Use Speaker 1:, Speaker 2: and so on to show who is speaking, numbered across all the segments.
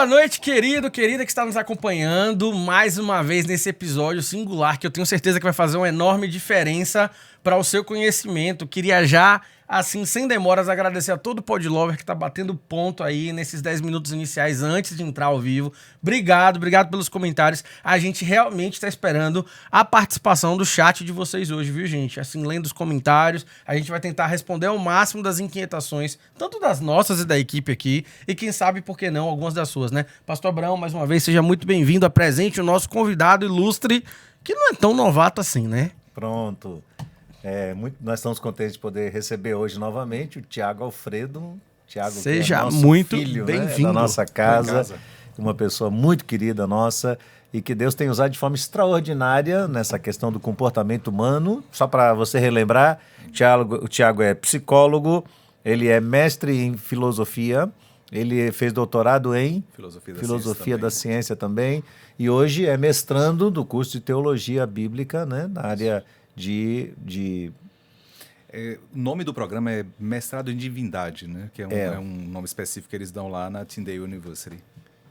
Speaker 1: Boa noite, querida que está nos acompanhando mais uma vez nesse episódio singular que eu tenho certeza que vai fazer uma enorme diferença para o seu conhecimento. Queria já, assim, sem demoras, agradecer a todo o Podlover que está batendo ponto aí nesses 10 minutos iniciais antes de entrar ao vivo. Obrigado pelos comentários. A gente realmente está esperando a participação do chat de vocês hoje, viu, gente? Assim, lendo os comentários, a gente vai tentar responder ao máximo das inquietações, tanto das nossas e da equipe aqui, e quem sabe, por que não, algumas das suas, né? Pastor Abraão, mais uma vez, seja muito bem-vindo. Apresente o nosso convidado ilustre, que não é tão novato assim, né?
Speaker 2: Pronto. Nós estamos contentes de poder receber hoje novamente o Tiago Alfredo. Tiago,
Speaker 1: seja
Speaker 2: que é nosso
Speaker 1: muito
Speaker 2: filho,
Speaker 1: bem-vindo,
Speaker 2: né, da nossa casa, uma pessoa muito querida nossa e que Deus tem usado de forma extraordinária nessa questão do comportamento humano. Só para você relembrar, o Tiago é psicólogo, ele é mestre em filosofia, ele fez doutorado em filosofia da ciência também e hoje é mestrando do curso de teologia bíblica, né, na área
Speaker 3: o nome do programa é Mestrado em Divindade, né? Que é um nome específico que eles dão lá na Tyndale University.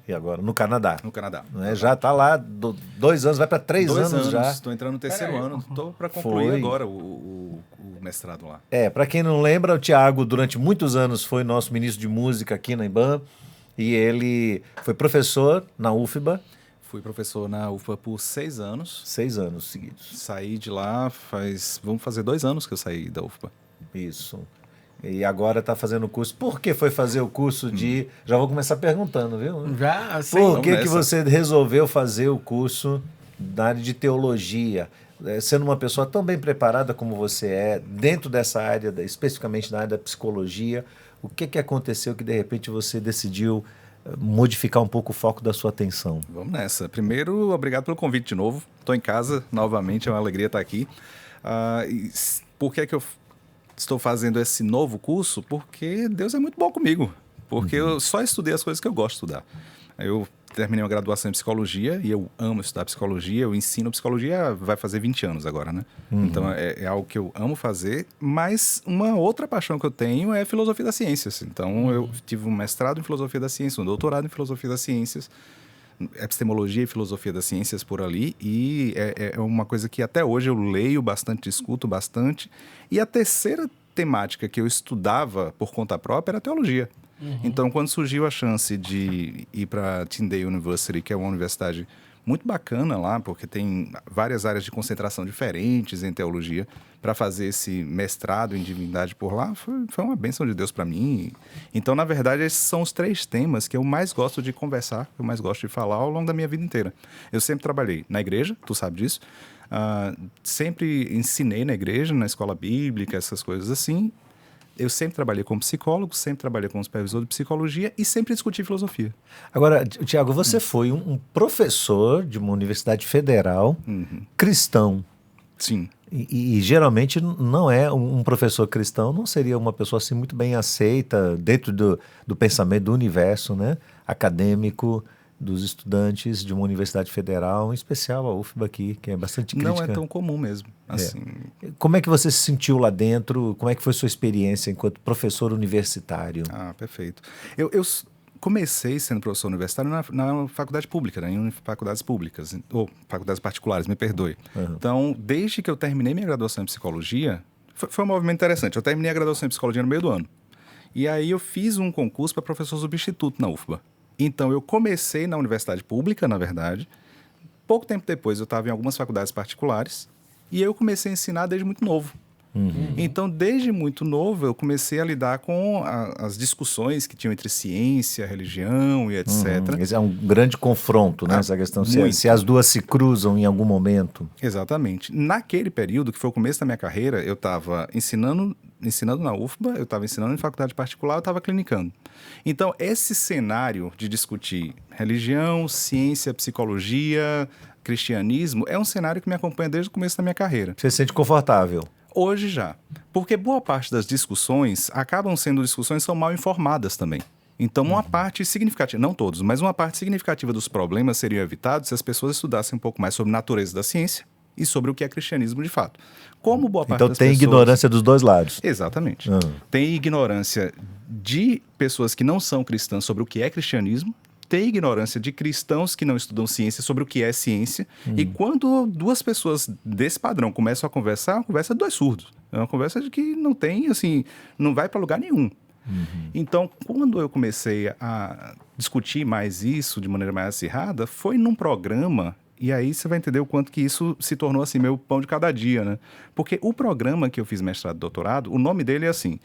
Speaker 2: E agora? No Canadá.
Speaker 3: No Canadá.
Speaker 2: Né? Já está lá 2 anos, vai para 3 anos já.
Speaker 3: Estou entrando no terceiro ano, estou para concluir agora o mestrado lá.
Speaker 2: Para quem não lembra, o Tiago durante muitos anos foi nosso ministro de música aqui na IBAM e ele foi professor na UFBA.
Speaker 3: Fui professor na UFBA por 6 anos.
Speaker 2: 6 anos seguidos.
Speaker 3: Saí de lá vamos fazer 2 anos que eu saí da UFBA.
Speaker 2: Isso. E agora está fazendo o curso. Por que foi fazer o curso de... Já vou começar perguntando, viu?
Speaker 1: Já, assim.
Speaker 2: Por que você resolveu fazer o curso na área de teologia? Sendo uma pessoa tão bem preparada como você é, dentro dessa área, especificamente na área da psicologia, o que aconteceu que de repente você decidiu modificar um pouco o foco da sua atenção?
Speaker 3: Vamos nessa. Primeiro, obrigado pelo convite de novo. Estou em casa novamente, é uma alegria estar aqui. Por que eu estou fazendo esse novo curso? Porque Deus é muito bom comigo. Porque eu só estudei as coisas que eu gosto de estudar. Eu terminei uma graduação em psicologia e eu amo estudar psicologia. Eu ensino psicologia, vai fazer 20 anos agora, né? Então é algo que eu amo fazer. Mas uma outra paixão que eu tenho é filosofia das ciências. Então eu tive um mestrado em filosofia das ciências, um doutorado em filosofia das ciências, epistemologia e filosofia das ciências por ali. E é uma coisa que até hoje eu leio bastante, discuto bastante. E a terceira temática que eu estudava por conta própria era a teologia. Então, quando surgiu a chance de ir para a Tyndale University, que é uma universidade muito bacana lá, porque tem várias áreas de concentração diferentes em teologia, para fazer esse mestrado em divindade por lá, foi uma bênção de Deus para mim. Então, na verdade, esses são os 3 temas que eu mais gosto de conversar, que eu mais gosto de falar ao longo da minha vida inteira. Eu sempre trabalhei na igreja, tu sabe disso, sempre ensinei na igreja, na escola bíblica, essas coisas assim. Eu sempre trabalhei como psicólogo, sempre trabalhei como supervisor de psicologia e sempre discuti filosofia.
Speaker 2: Agora, Tiago, você foi um professor de uma universidade federal cristão.
Speaker 3: Sim.
Speaker 2: E geralmente não é um professor cristão, não seria uma pessoa assim muito bem aceita dentro do pensamento do universo, né, acadêmico dos estudantes de uma universidade federal, em especial a UFBA aqui, que é bastante crítica.
Speaker 3: Não é tão comum mesmo. Assim.
Speaker 2: Como é que você se sentiu lá dentro? Como é que foi sua experiência enquanto professor universitário?
Speaker 3: Perfeito. Eu comecei sendo professor universitário na faculdade pública, né, em faculdades públicas, ou faculdades particulares, me perdoe. Então, desde que eu terminei minha graduação em psicologia, foi um movimento interessante. Eu terminei a graduação em psicologia no meio do ano. E aí eu fiz um concurso para professor substituto na UFBA. Então, eu comecei na universidade pública, na verdade. Pouco tempo depois, eu estava em algumas faculdades particulares e eu comecei a ensinar desde muito novo. Então, desde muito novo, eu comecei a lidar com as discussões que tinham entre ciência, religião e etc.
Speaker 2: Esse é um grande confronto, né? Essa questão, se as duas se cruzam em algum momento.
Speaker 3: Exatamente. Naquele período, que foi o começo da minha carreira, eu estava ensinando na UFBA, eu estava ensinando em faculdade particular, eu estava clinicando. Então, esse cenário de discutir religião, ciência, psicologia, cristianismo, é um cenário que me acompanha desde o começo da minha carreira.
Speaker 2: Você se sente confortável?
Speaker 3: Hoje já. Porque boa parte das discussões acabam sendo discussões que são mal informadas também. Então, uma parte significativa, não todos, mas uma parte significativa dos problemas seriam evitados se as pessoas estudassem um pouco mais sobre a natureza da ciência e sobre o que é cristianismo de fato. Como boa parte das pessoas...
Speaker 2: Então tem ignorância dos dois lados.
Speaker 3: Exatamente. Tem ignorância de pessoas que não são cristãs sobre o que é cristianismo ter ignorância de cristãos que não estudam ciência sobre o que é ciência. E quando duas pessoas desse padrão começam a conversar, é uma conversa de dois surdos. É uma conversa de que não tem, assim, não vai para lugar nenhum. Então, quando eu comecei a discutir mais isso de maneira mais acirrada, foi num programa, e aí você vai entender o quanto que isso se tornou assim, meu pão de cada dia, né? Porque o programa que eu fiz mestrado e doutorado, o nome dele é assim,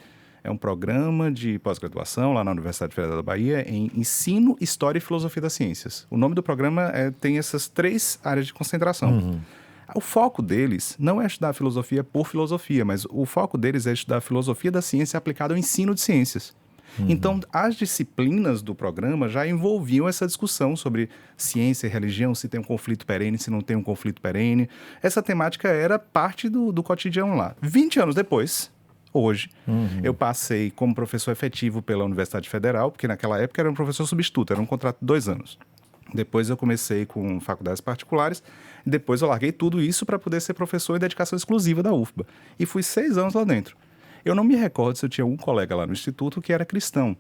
Speaker 3: é um programa de pós-graduação lá na Universidade Federal da Bahia em Ensino, História e Filosofia das Ciências. O nome do programa tem essas 3 áreas de concentração. O foco deles não é estudar filosofia por filosofia, mas o foco deles é estudar a filosofia da ciência aplicada ao ensino de ciências. Então, as disciplinas do programa já envolviam essa discussão sobre ciência e religião, se tem um conflito perene, se não tem um conflito perene. Essa temática era parte do cotidiano lá. 20 anos depois, hoje, eu passei como professor efetivo pela Universidade Federal, porque naquela época era um professor substituto, era um contrato de 2 anos. Depois eu comecei com faculdades particulares, depois eu larguei tudo isso para poder ser professor em dedicação exclusiva da UFBA. E fui 6 anos lá dentro. Eu não me recordo se eu tinha um colega lá no instituto que era cristão.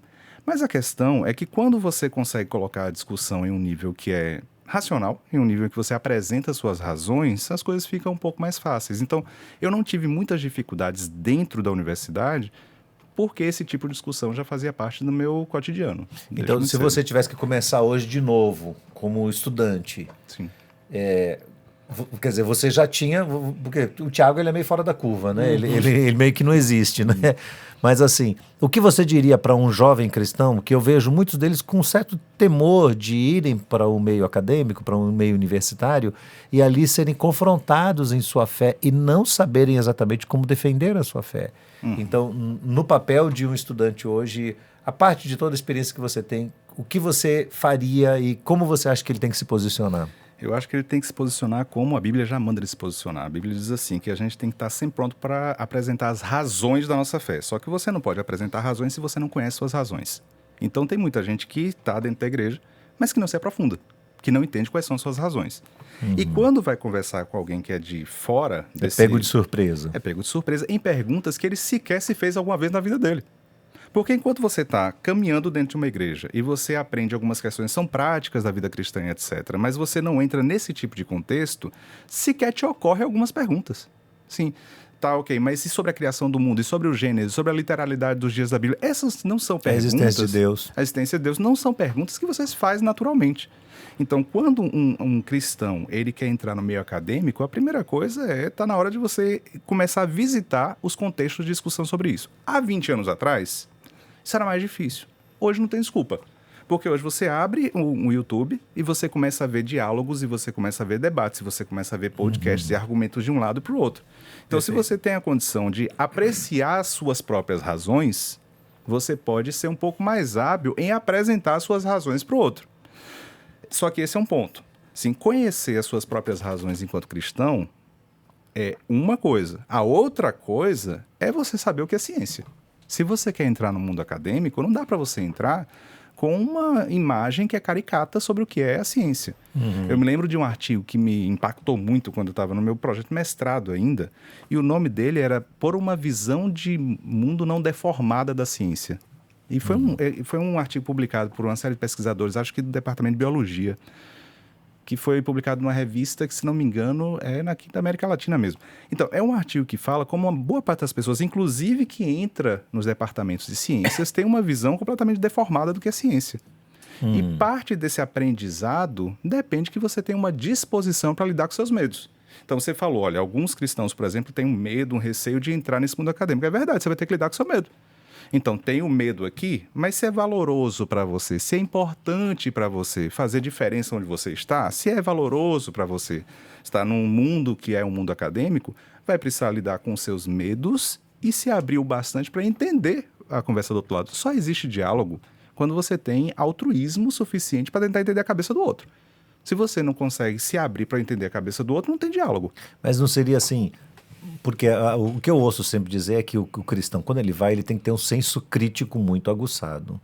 Speaker 3: Mas a questão é que quando você consegue colocar a discussão em um nível que é racional, em um nível que você apresenta suas razões, as coisas ficam um pouco mais fáceis. Então, eu não tive muitas dificuldades dentro da universidade, porque esse tipo de discussão já fazia parte do meu cotidiano.
Speaker 2: Então, se você tivesse que começar hoje de novo, como estudante,
Speaker 3: Sim.
Speaker 2: Quer dizer, você já tinha... Porque o Tiago, ele é meio fora da curva, né? Ele meio que não existe, né? Mas assim, o que você diria para um jovem cristão, que eu vejo muitos deles com um certo temor de irem para o meio acadêmico, para o meio universitário, e ali serem confrontados em sua fé e não saberem exatamente como defender a sua fé. Então, no papel de um estudante hoje, a parte de toda a experiência que você tem, o que você faria e como você acha que ele tem que se posicionar?
Speaker 3: Eu acho que ele tem que se posicionar como a Bíblia já manda ele se posicionar. A Bíblia diz assim, que a gente tem que estar sempre pronto para apresentar as razões da nossa fé. Só que você não pode apresentar razões se você não conhece suas razões. Então tem muita gente que está dentro da igreja, mas que não se aprofunda, que não entende quais são as suas razões. E quando vai conversar com alguém que é de fora desse...
Speaker 2: É pego de surpresa.
Speaker 3: É pego de surpresa em perguntas que ele sequer se fez alguma vez na vida dele. Porque enquanto você está caminhando dentro de uma igreja e você aprende algumas questões que são práticas da vida cristã, etc., mas você não entra nesse tipo de contexto, sequer te ocorrem algumas perguntas. Sim, tá, ok, mas e sobre a criação do mundo, e sobre o Gênesis, sobre a literalidade dos dias da Bíblia? Essas não são perguntas...
Speaker 2: A existência de Deus.
Speaker 3: A existência de Deus não são perguntas que você faz naturalmente. Então, quando um cristão ele quer entrar no meio acadêmico, a primeira coisa tá na hora de você começar a visitar os contextos de discussão sobre isso. Há 20 anos atrás... isso era mais difícil. Hoje não tem desculpa. Porque hoje você abre um YouTube e você começa a ver diálogos e você começa a ver debates, e você começa a ver podcasts e argumentos de um lado para o outro. Então, se você tem a condição de apreciar as suas próprias razões, você pode ser um pouco mais hábil em apresentar as suas razões para o outro. Só que esse é um ponto. Sim, conhecer as suas próprias razões enquanto cristão é uma coisa. A outra coisa é você saber o que é ciência. Se você quer entrar no mundo acadêmico, não dá para você entrar com uma imagem que é caricata sobre o que é a ciência. Eu me lembro de um artigo que me impactou muito quando eu estava no meu projeto de mestrado ainda, e o nome dele era Por uma Visão de Mundo Não Deformada da Ciência. E foi um artigo publicado por uma série de pesquisadores, acho que do Departamento de Biologia, que foi publicado numa revista que, se não me engano, é aqui da América Latina mesmo. Então, é um artigo que fala como uma boa parte das pessoas, inclusive que entra nos departamentos de ciências, tem uma visão completamente deformada do que é ciência. E parte desse aprendizado depende que você tenha uma disposição para lidar com seus medos. Então, você falou, olha, alguns cristãos, por exemplo, têm um medo, um receio de entrar nesse mundo acadêmico. É verdade, você vai ter que lidar com seu medo. Então, tem o medo aqui, mas se é valoroso para você, se é importante para você fazer diferença onde você está, se é valoroso para você estar num mundo que é um mundo acadêmico, vai precisar lidar com seus medos e se abrir o bastante para entender a conversa do outro lado. Só existe diálogo quando você tem altruísmo suficiente para tentar entender a cabeça do outro. Se você não consegue se abrir para entender a cabeça do outro, não tem diálogo.
Speaker 2: Mas não seria assim... Porque o que eu ouço sempre dizer é que o cristão, quando ele vai, ele tem que ter um senso crítico muito aguçado.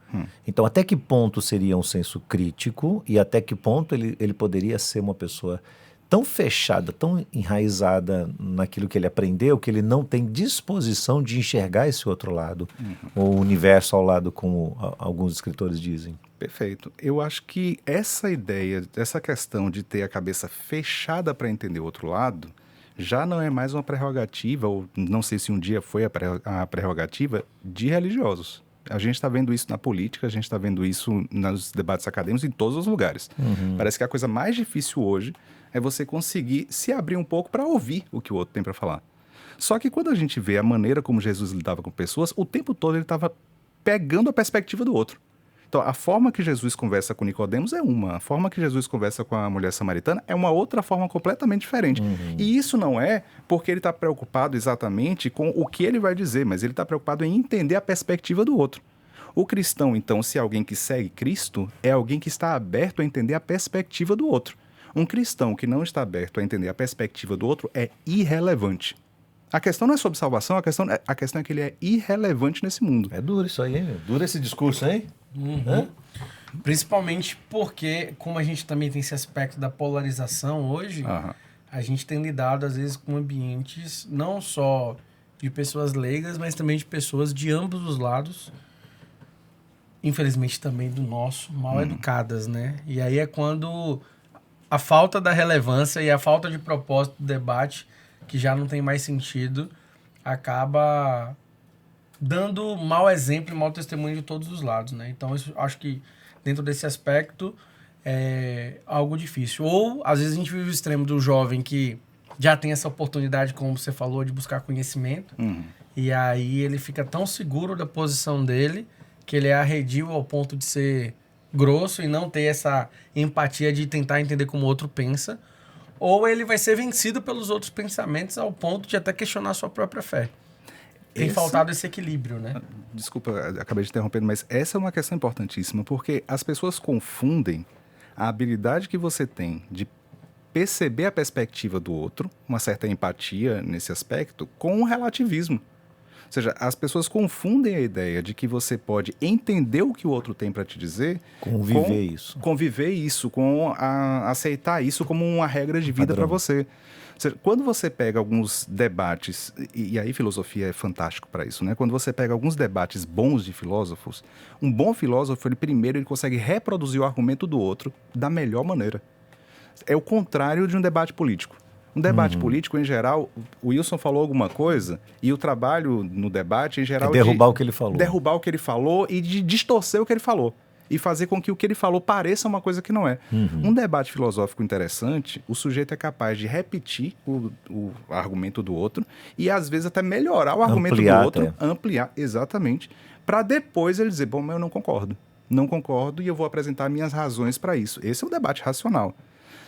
Speaker 2: Então, até que ponto seria um senso crítico e até que ponto ele poderia ser uma pessoa tão fechada, tão enraizada naquilo que ele aprendeu, que ele não tem disposição de enxergar esse outro lado, ou o universo ao lado, como alguns escritores dizem.
Speaker 3: Perfeito. Eu acho que essa ideia, essa questão de ter a cabeça fechada para entender o outro lado, já não é mais uma prerrogativa, ou não sei se um dia foi a prerrogativa, de religiosos. A gente está vendo isso na política, a gente está vendo isso nos debates acadêmicos, em todos os lugares. Parece que a coisa mais difícil hoje é você conseguir se abrir um pouco para ouvir o que o outro tem para falar. Só que quando a gente vê a maneira como Jesus lidava com pessoas, o tempo todo ele estava pegando a perspectiva do outro. Então, a forma que Jesus conversa com Nicodemos é uma, a forma que Jesus conversa com a mulher samaritana é uma outra forma completamente diferente. E isso não é porque ele está preocupado exatamente com o que ele vai dizer, mas ele está preocupado em entender a perspectiva do outro. O cristão, então, se é alguém que segue Cristo, é alguém que está aberto a entender a perspectiva do outro. Um cristão que não está aberto a entender a perspectiva do outro é irrelevante. A questão não é sobre salvação, a questão é que ele é irrelevante nesse mundo.
Speaker 2: É duro isso aí, hein? Duro esse discurso, hein?
Speaker 1: Principalmente porque, como a gente também tem esse aspecto da polarização hoje, a gente tem lidado, às vezes, com ambientes não só de pessoas leigas, mas também de pessoas de ambos os lados, infelizmente também do nosso, mal educadas, né? E aí é quando a falta da relevância e a falta de propósito do debate, que já não tem mais sentido, acaba dando mau exemplo e mau testemunho de todos os lados, né? Então, isso, acho que dentro desse aspecto é algo difícil. Ou, às vezes, a gente vive o extremo do jovem que já tem essa oportunidade, como você falou, de buscar conhecimento, e aí ele fica tão seguro da posição dele que ele é arredio ao ponto de ser grosso e não ter essa empatia de tentar entender como o outro pensa, ou ele vai ser vencido pelos outros pensamentos ao ponto de até questionar a sua própria fé. Tem faltado esse equilíbrio, né?
Speaker 3: Desculpa, acabei de interromper, mas essa é uma questão importantíssima, porque as pessoas confundem a habilidade que você tem de perceber a perspectiva do outro, uma certa empatia nesse aspecto, com o relativismo. Ou seja, as pessoas confundem a ideia de que você pode entender o que o outro tem para te dizer, conviver isso, aceitar isso como uma regra de vida para você. Ou seja, quando você pega alguns debates, e aí filosofia é fantástico para isso, né? Quando você pega alguns debates bons de filósofos, um bom filósofo, ele consegue reproduzir o argumento do outro da melhor maneira. É o contrário de um debate político. Um debate político, em geral, o Wilson falou alguma coisa e o trabalho no debate, em geral...
Speaker 2: É derrubar o que ele falou.
Speaker 3: Derrubar o que ele falou e de distorcer o que ele falou. E fazer com que o que ele falou pareça uma coisa que não é. Um debate filosófico interessante, o sujeito é capaz de repetir o argumento do outro e, às vezes, até melhorar o argumento do outro. Ampliar, exatamente. Para depois ele dizer, bom, mas eu não concordo. Não concordo e eu vou apresentar minhas razões para isso. Esse é um debate racional.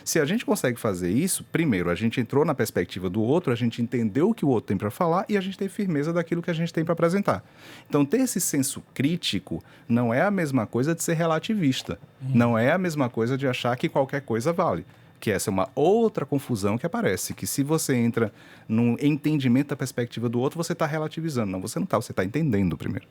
Speaker 3: Se a gente consegue fazer isso, primeiro, a gente entrou na perspectiva do outro, a gente entendeu o que o outro tem para falar e a gente tem firmeza daquilo que a gente tem para apresentar. Então, ter esse senso crítico não é a mesma coisa de ser relativista. Não é a mesma coisa de achar que qualquer coisa vale. Que essa é uma outra confusão que aparece, que se você entra no entendimento da perspectiva do outro, você está relativizando. Não, você não está, você está entendendo primeiro.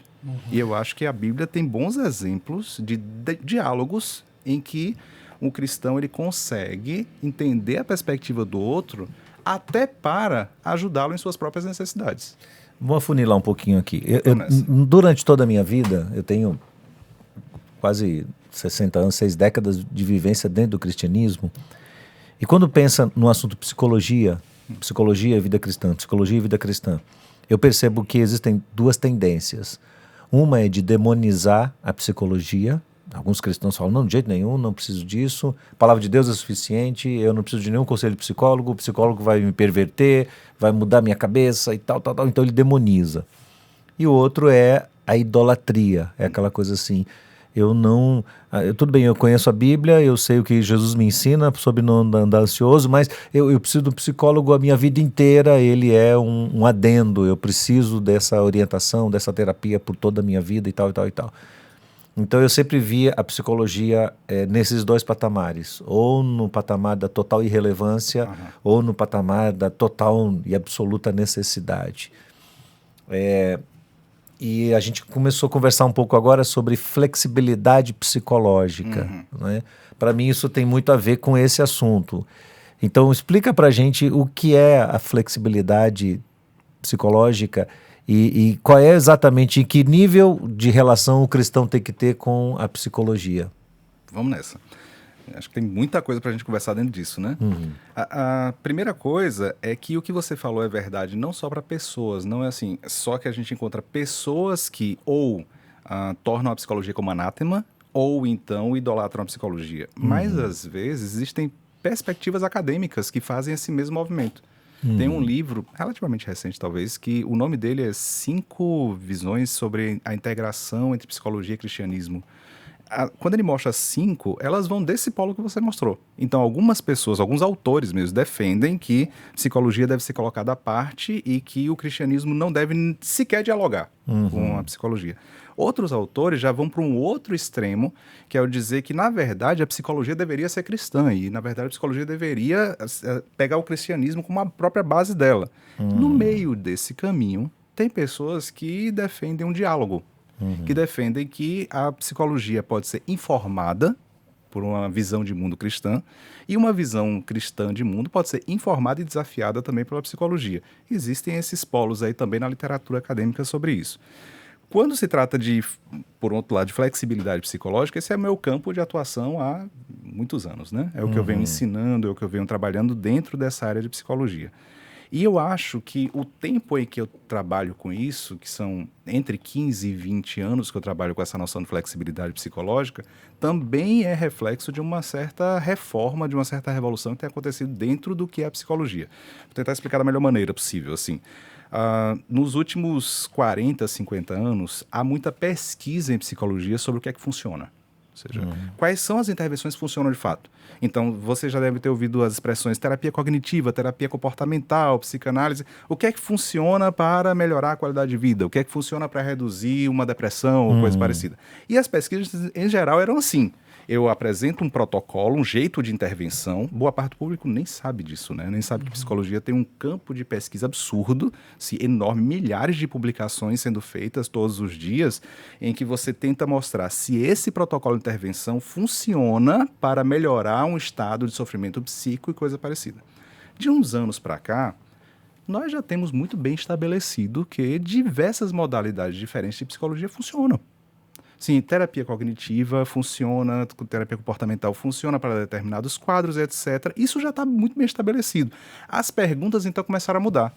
Speaker 3: E eu acho que a Bíblia tem bons exemplos de diálogos em que o cristão ele consegue entender a perspectiva do outro até para ajudá-lo em suas próprias necessidades.
Speaker 2: Vou afunilar um pouquinho aqui. Durante toda a minha vida, eu tenho quase 60 anos, 6 décadas de vivência dentro do cristianismo. E quando pensa no assunto psicologia e vida cristã, eu percebo que existem duas tendências. Uma é de demonizar a psicologia. Alguns cristãos falam, não, de jeito nenhum, não preciso disso, a palavra de Deus é suficiente, eu não preciso de nenhum conselho de psicólogo, o psicólogo vai me perverter, vai mudar minha cabeça e tal, então ele demoniza. E o outro é a idolatria, é aquela coisa assim, tudo bem, eu conheço a Bíblia, eu sei o que Jesus me ensina sobre não andar ansioso, mas eu preciso do psicólogo a minha vida inteira, ele é um adendo, eu preciso dessa orientação, dessa terapia por toda a minha vida e tal. Então eu sempre via a psicologia nesses dois patamares, ou no patamar da total irrelevância, ou no patamar da total e absoluta necessidade. E a gente começou a conversar um pouco agora sobre flexibilidade psicológica. Né? Para mim isso tem muito a ver com esse assunto. Então, explica pra gente o que é a flexibilidade psicológica e qual é exatamente, em que nível de relação o cristão tem que ter com a psicologia.
Speaker 3: Vamos nessa. Acho que tem muita coisa para a gente conversar dentro disso, né? A primeira coisa é que o que você falou é verdade não só para pessoas, não é assim, só que a gente encontra pessoas que ou tornam a psicologia como anátema ou então idolatram a psicologia. Mas às vezes existem perspectivas acadêmicas que fazem esse mesmo movimento. Tem um livro, relativamente recente talvez, que o nome dele é 5 visões sobre a integração entre psicologia e cristianismo. Quando ele mostra 5, elas vão desse polo que você mostrou. Então, algumas pessoas, alguns autores mesmo, defendem que psicologia deve ser colocada à parte e que o cristianismo não deve sequer dialogar com a psicologia. Outros autores já vão para um outro extremo, que é o dizer que, na verdade, a psicologia deveria ser cristã e, na verdade, a psicologia deveria pegar o cristianismo como a própria base dela. No meio desse caminho, tem pessoas que defendem um diálogo. Que defendem que a psicologia pode ser informada por uma visão de mundo cristã e uma visão cristã de mundo pode ser informada e desafiada também pela psicologia. Existem esses polos aí também na literatura acadêmica sobre isso. Quando se trata de, por outro lado, de flexibilidade psicológica, esse é o meu campo de atuação há muitos anos, né? É o que eu venho ensinando, é o que eu venho trabalhando dentro dessa área de psicologia. E eu acho que o tempo em que eu trabalho com isso, que são entre 15 e 20 anos que eu trabalho com essa noção de flexibilidade psicológica, também é reflexo de uma certa reforma, de uma certa revolução que tem acontecido dentro do que é a psicologia. Vou tentar explicar da melhor maneira possível, assim. Nos últimos 40, 50 anos, há muita pesquisa em psicologia sobre o que é que funciona. Ou seja, quais são as intervenções que funcionam de fato? Então, você já deve ter ouvido as expressões terapia cognitiva, terapia comportamental, psicanálise. O que é que funciona para melhorar a qualidade de vida? O que é que funciona para reduzir uma depressão ou coisa parecida? E as pesquisas, em geral, eram assim. Eu apresento um protocolo, um jeito de intervenção. Boa parte do público nem sabe disso, né? Nem sabe que psicologia tem um campo de pesquisa absurdo, enorme, milhares de publicações sendo feitas todos os dias, em que você tenta mostrar se esse protocolo de intervenção funciona para melhorar um estado de sofrimento psíquico e coisa parecida. De uns anos para cá, nós já temos muito bem estabelecido que diversas modalidades diferentes de psicologia funcionam. Sim, terapia cognitiva funciona, terapia comportamental funciona para determinados quadros, etc. Isso já está muito bem estabelecido. As perguntas, então, começaram a mudar.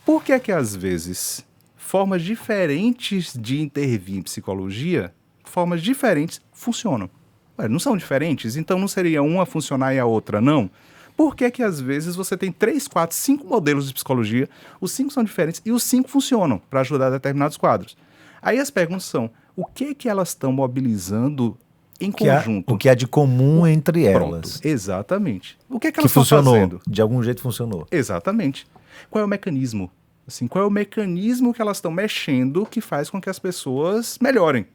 Speaker 3: Por que é que, às vezes, formas diferentes de intervir em psicologia, formas diferentes, funcionam? Ué, não são diferentes? Então, não seria uma funcionar e a outra não? Por que é que, às vezes, você tem 3, 4, 5 modelos de psicologia, os 5 são diferentes e os 5 funcionam para ajudar determinados quadros? Aí as perguntas são, o que elas estão mobilizando em conjunto?
Speaker 2: O que há de comum entre elas.
Speaker 3: Pronto, exatamente. O que elas estão
Speaker 2: funcionou,
Speaker 3: fazendo?
Speaker 2: de algum jeito funcionou.
Speaker 3: Exatamente. Qual é o mecanismo? Assim, qual é o mecanismo que elas estão mexendo que faz com que as pessoas melhorem?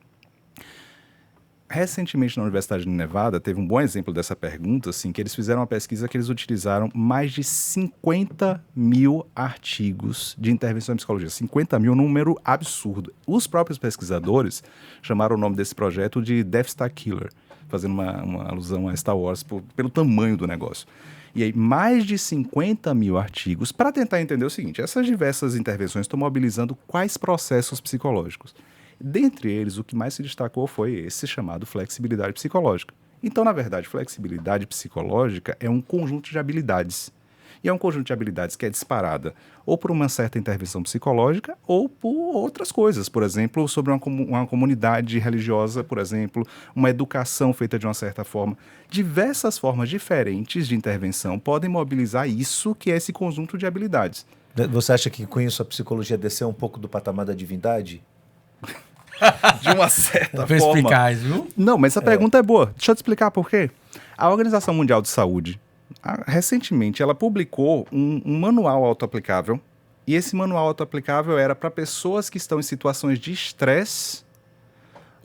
Speaker 3: Recentemente, na Universidade de Nevada, teve um bom exemplo dessa pergunta, assim, que eles fizeram uma pesquisa que eles utilizaram mais de 50 mil artigos de intervenção em psicologia. 50 mil, um número absurdo. Os próprios pesquisadores chamaram o nome desse projeto de Death Star Killer, fazendo uma alusão a Star Wars pelo tamanho do negócio. E aí, mais de 50 mil artigos para tentar entender o seguinte, essas diversas intervenções estão mobilizando quais processos psicológicos? Dentre eles, o que mais se destacou foi esse chamado flexibilidade psicológica. Então, na verdade, flexibilidade psicológica é um conjunto de habilidades. E é um conjunto de habilidades que é disparada ou por uma certa intervenção psicológica ou por outras coisas. Por exemplo, sobre uma comunidade religiosa, por exemplo, uma educação feita de uma certa forma. Diversas formas diferentes de intervenção podem mobilizar isso que é esse conjunto de habilidades.
Speaker 2: Você acha que com isso a psicologia desceu um pouco do patamar da divindade?
Speaker 3: De uma certa forma.
Speaker 1: Perspicaz, viu?
Speaker 3: Não, mas essa pergunta é boa. Deixa eu te explicar por quê. A Organização Mundial de Saúde, recentemente, ela publicou um manual autoaplicável. E esse manual autoaplicável era para pessoas que estão em situações de estresse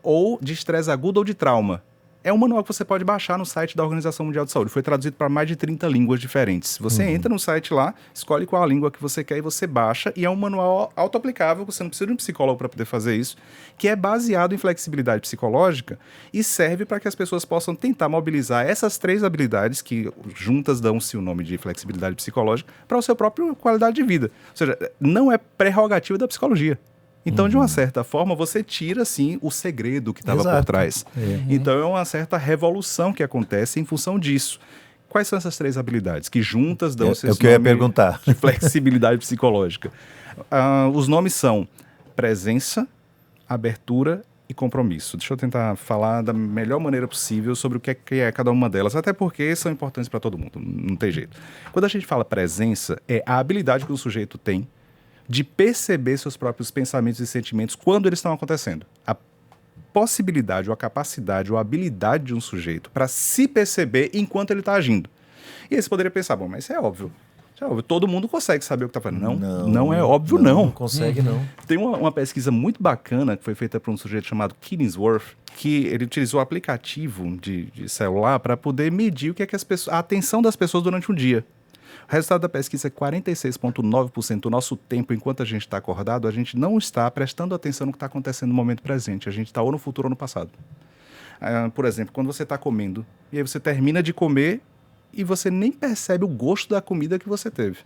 Speaker 3: ou de estresse agudo ou de trauma. É um manual que você pode baixar no site da Organização Mundial de Saúde. Foi traduzido para mais de 30 línguas diferentes. Você entra no site lá, escolhe qual a língua que você quer e você baixa. E é um manual auto-aplicável, você não precisa de um psicólogo para poder fazer isso, que é baseado em flexibilidade psicológica e serve para que as pessoas possam tentar mobilizar essas 3 habilidades, que juntas dão-se o nome de flexibilidade psicológica, para a sua própria qualidade de vida. Ou seja, não é prerrogativa da psicologia. Então, de uma certa forma, você tira, assim, o segredo que estava por trás. Então, é uma certa revolução que acontece em função disso. Quais são essas 3 habilidades que juntas dão esse
Speaker 2: o que eu ia perguntar.
Speaker 3: de flexibilidade psicológica? Os nomes são presença, abertura e compromisso. Deixa eu tentar falar da melhor maneira possível sobre o que é cada uma delas, até porque são importantes para todo mundo, não tem jeito. Quando a gente fala presença, é a habilidade que o sujeito tem de perceber seus próprios pensamentos e sentimentos quando eles estão acontecendo. A possibilidade, ou a capacidade, ou a habilidade de um sujeito para se perceber enquanto ele está agindo. E aí você poderia pensar, bom, mas isso é óbvio. Isso é óbvio. Todo mundo consegue saber o que está fazendo. Não é óbvio, não.
Speaker 2: Não consegue, não.
Speaker 3: Tem uma pesquisa muito bacana que foi feita por um sujeito chamado Killingsworth, que ele utilizou um aplicativo de celular para poder medir o que é que a atenção das pessoas durante um dia. O resultado da pesquisa é que 46,9% do nosso tempo, enquanto a gente está acordado, a gente não está prestando atenção no que está acontecendo no momento presente. A gente está ou no futuro ou no passado. Por exemplo, quando você está comendo, e aí você termina de comer e você nem percebe o gosto da comida que você teve.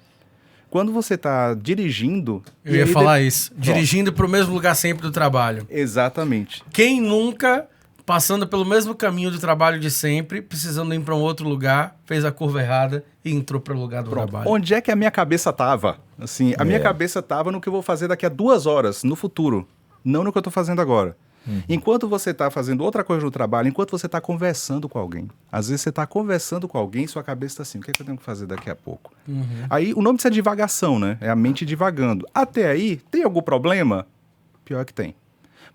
Speaker 3: Quando você está dirigindo...
Speaker 1: Eu ia falar isso. Dirigindo para o mesmo lugar sempre do trabalho.
Speaker 3: Exatamente.
Speaker 1: Quem nunca, passando pelo mesmo caminho do trabalho de sempre, precisando ir para um outro lugar, fez a curva errada e entrou para o lugar do trabalho?
Speaker 3: Onde é que a minha cabeça estava? Assim, a minha cabeça estava no que eu vou fazer daqui a 2 horas, no futuro. Não no que eu estou fazendo agora. Enquanto você está fazendo outra coisa no trabalho, enquanto você está conversando com alguém. Às vezes você está conversando com alguém e sua cabeça está assim, o que é que eu tenho que fazer daqui a pouco? Aí o nome disso é divagação, né? É a mente divagando. Até aí, tem algum problema? Pior que tem.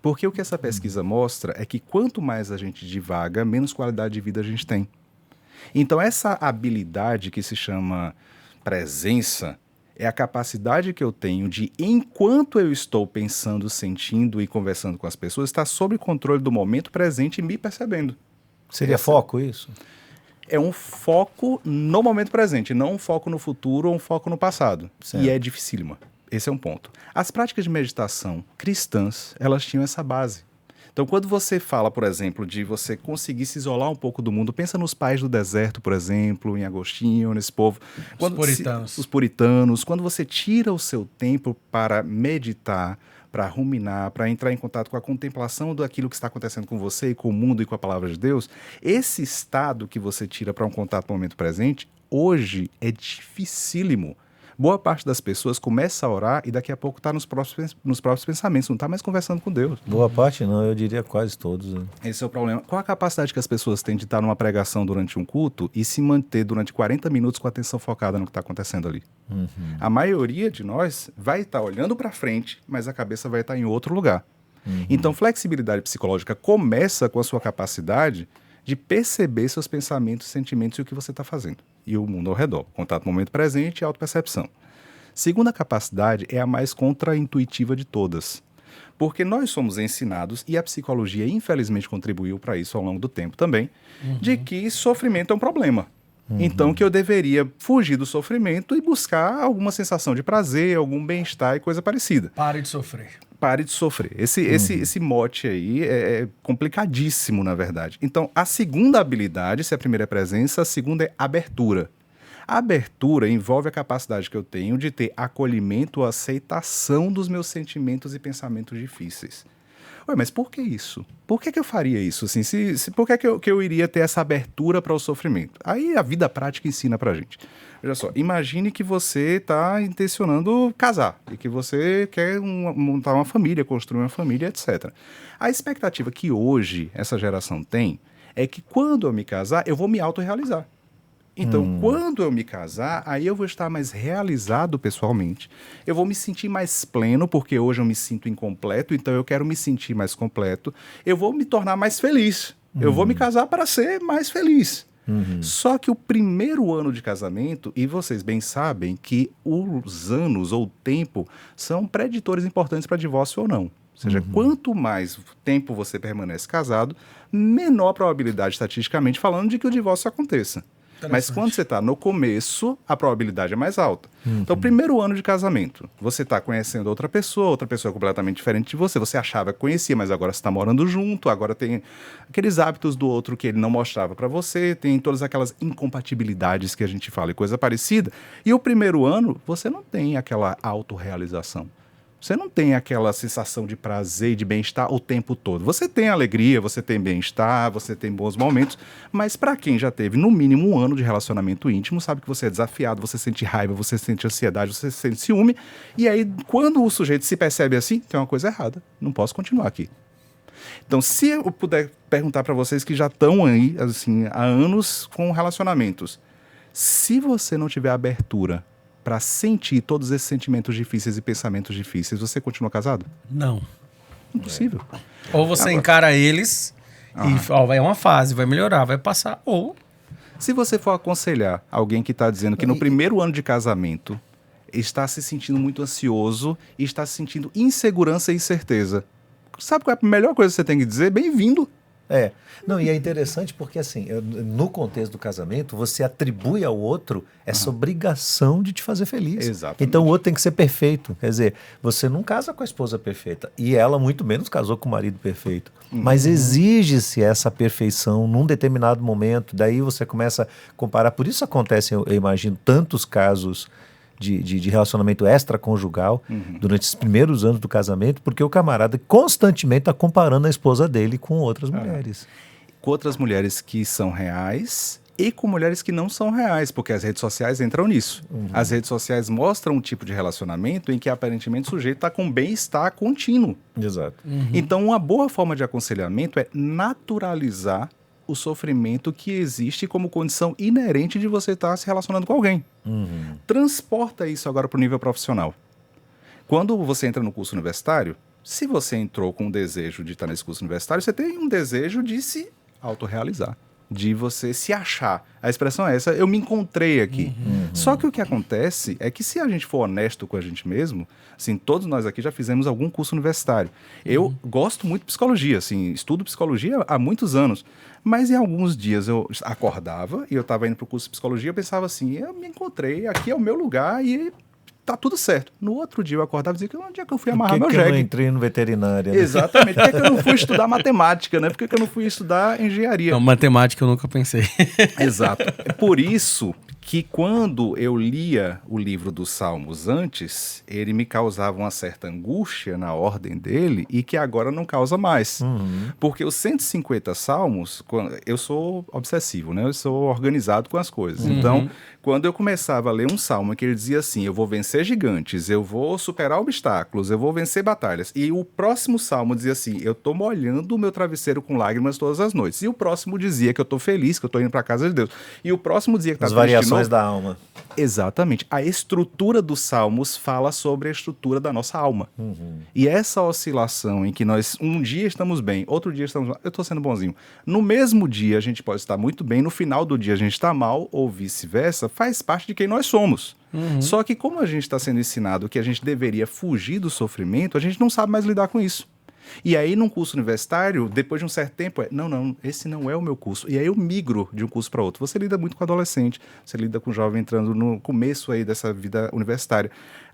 Speaker 3: Porque o que essa pesquisa mostra é que quanto mais a gente divaga, menos qualidade de vida a gente tem. Então essa habilidade que se chama presença é a capacidade que eu tenho de, enquanto eu estou pensando, sentindo e conversando com as pessoas, estar sob controle do momento presente e me percebendo.
Speaker 2: Seria foco isso?
Speaker 3: É um foco no momento presente, não um foco no futuro ou um foco no passado.
Speaker 2: Certo.
Speaker 3: E é dificílimo. Esse é um ponto. As práticas de meditação cristãs, elas tinham essa base. Então, quando você fala, por exemplo, de você conseguir se isolar um pouco do mundo, pensa nos pais do deserto, por exemplo, em Agostinho, nesse povo. Os puritanos. Quando você tira o seu tempo para meditar, para ruminar, para entrar em contato com a contemplação daquilo que está acontecendo com você e com o mundo e com a palavra de Deus, esse estado que você tira para um contato no momento presente, hoje é dificílimo. Boa parte das pessoas começa a orar e daqui a pouco está nos próprios pensamentos, não está mais conversando com Deus.
Speaker 2: Boa parte não, eu diria quase todos. Né?
Speaker 3: Esse é o problema. Qual a capacidade que as pessoas têm de estar numa pregação durante um culto e se manter durante 40 minutos com a atenção focada no que está acontecendo ali? A maioria de nós vai estar olhando para frente, mas a cabeça vai estar em outro lugar. Então, flexibilidade psicológica começa com a sua capacidade de perceber seus pensamentos, sentimentos e o que você está fazendo. E o mundo ao redor. Contato no momento presente e autopercepção. Segunda capacidade é a mais contraintuitiva de todas. Porque nós somos ensinados, e a psicologia infelizmente contribuiu para isso ao longo do tempo também, de que sofrimento é um problema. Então que eu deveria fugir do sofrimento e buscar alguma sensação de prazer, algum bem-estar e coisa parecida.
Speaker 1: Pare de sofrer.
Speaker 3: Pare de sofrer. Esse mote aí é complicadíssimo, na verdade. Então, a segunda habilidade, se a primeira é presença, a segunda é abertura. A abertura envolve a capacidade que eu tenho de ter acolhimento ou aceitação dos meus sentimentos e pensamentos difíceis. Ué, mas por que isso? Por que eu faria isso? Assim, por que eu iria ter essa abertura para o sofrimento? Aí a vida prática ensina pra gente. Veja só, imagine que você está intencionando casar e que você quer montar uma família, construir uma família, etc. A expectativa que hoje essa geração tem é que quando eu me casar, eu vou me autorrealizar. Então, quando eu me casar, aí eu vou estar mais realizado pessoalmente. Eu vou me sentir mais pleno, porque hoje eu me sinto incompleto, então eu quero me sentir mais completo. Eu vou me tornar mais feliz. Eu vou me casar para ser mais feliz. Só que o primeiro ano de casamento, e vocês bem sabem que os anos ou o tempo são preditores importantes para divórcio ou não. seja, quanto mais tempo você permanece casado, menor a probabilidade, estatisticamente falando, de que o divórcio aconteça. Mas quando você está no começo, a probabilidade é mais alta. Então, primeiro ano de casamento, você está conhecendo outra pessoa é completamente diferente de você. Você achava que conhecia, mas agora você está morando junto, agora tem aqueles hábitos do outro que ele não mostrava para você, tem todas aquelas incompatibilidades que a gente fala e coisa parecida. E o primeiro ano, você não tem aquela autorrealização. Você não tem aquela sensação de prazer e de bem-estar o tempo todo. Você tem alegria, você tem bem-estar, você tem bons momentos, mas para quem já teve no mínimo um ano de relacionamento íntimo, sabe que você é desafiado, você sente raiva, você sente ansiedade, você sente ciúme, e aí quando o sujeito se percebe assim, tem uma coisa errada, não posso continuar aqui. Então, se eu puder perguntar para vocês que já estão aí assim, há anos com relacionamentos, se você não tiver abertura para sentir todos esses sentimentos difíceis e pensamentos difíceis, você continua casado?
Speaker 1: Não.
Speaker 3: Impossível.
Speaker 1: Ou você encara eles e ó, vai uma fase, vai melhorar, vai passar, ou...
Speaker 3: Se você for aconselhar alguém que está dizendo que no primeiro ano de casamento está se sentindo muito ansioso e está se sentindo insegurança e incerteza, sabe qual é a melhor coisa que você tem que dizer? Bem-vindo.
Speaker 2: Não, e é interessante porque, assim, no contexto do casamento, você atribui ao outro essa obrigação de te fazer feliz.
Speaker 3: Exatamente.
Speaker 2: Então, o outro tem que ser perfeito. Quer dizer, você não casa com a esposa perfeita. E ela, muito menos, casou com o marido perfeito. Mas exige-se essa perfeição num determinado momento. Daí você começa a comparar. Por isso acontecem, eu imagino, tantos casos de relacionamento extraconjugal durante os primeiros anos do casamento, porque o camarada constantemente está comparando a esposa dele com outras mulheres.
Speaker 3: Com outras mulheres que são reais e com mulheres que não são reais, porque as redes sociais entram nisso. As redes sociais mostram um tipo de relacionamento em que aparentemente o sujeito está com bem-estar contínuo.
Speaker 2: Exato.
Speaker 3: Então, uma boa forma de aconselhamento é naturalizar o sofrimento que existe como condição inerente de você estar se relacionando com alguém. Transporta isso agora para o nível profissional. Quando você entra no curso universitário, se você entrou com um desejo de estar nesse curso universitário, você tem um desejo de se autorrealizar, de você se achar. A expressão é essa, eu me encontrei aqui. Só que o que acontece é que se a gente for honesto com a gente mesmo, assim, todos nós aqui já fizemos algum curso universitário. Eu gosto muito de psicologia, assim, estudo psicologia há muitos anos, mas em alguns dias eu acordava e eu estava indo para o curso de psicologia, eu pensava assim, eu me encontrei, aqui é o meu lugar e tá tudo certo. No outro dia eu acordava e dizia, onde é que eu fui amarrar meu jegue?
Speaker 2: Por que eu não entrei no veterinário? Né?
Speaker 3: Exatamente. Por que eu não fui estudar matemática, né? Por que eu não fui estudar engenharia?
Speaker 1: Não, matemática eu nunca pensei.
Speaker 3: Exato. É por isso que quando eu lia o livro dos Salmos antes, ele me causava uma certa angústia na ordem dele e que agora não causa mais. Porque os 150 Salmos, eu sou obsessivo, né? Eu sou organizado com as coisas. Então, quando eu começava a ler um salmo que ele dizia assim, eu vou vencer gigantes, eu vou superar obstáculos, eu vou vencer batalhas. E o próximo salmo dizia assim, eu tô molhando o meu travesseiro com lágrimas todas as noites. E o próximo dizia que eu tô feliz, que eu tô indo para casa de Deus. E o próximo dizia que tá
Speaker 2: as variações da alma.
Speaker 3: Exatamente. A estrutura dos salmos fala sobre a estrutura da nossa alma. E essa oscilação em que nós um dia estamos bem, outro dia estamos mal, eu estou sendo bonzinho. No mesmo dia a gente pode estar muito bem, no final do dia a gente está mal, ou vice-versa, faz parte de quem nós somos. Só que como a gente está sendo ensinado que a gente deveria fugir do sofrimento, a gente não sabe mais lidar com isso. E aí, num curso universitário, depois de um certo tempo, não, esse não é o meu curso. E aí eu migro de um curso para outro. Você lida muito com adolescente, você lida com jovem entrando no começo aí dessa vida universitária.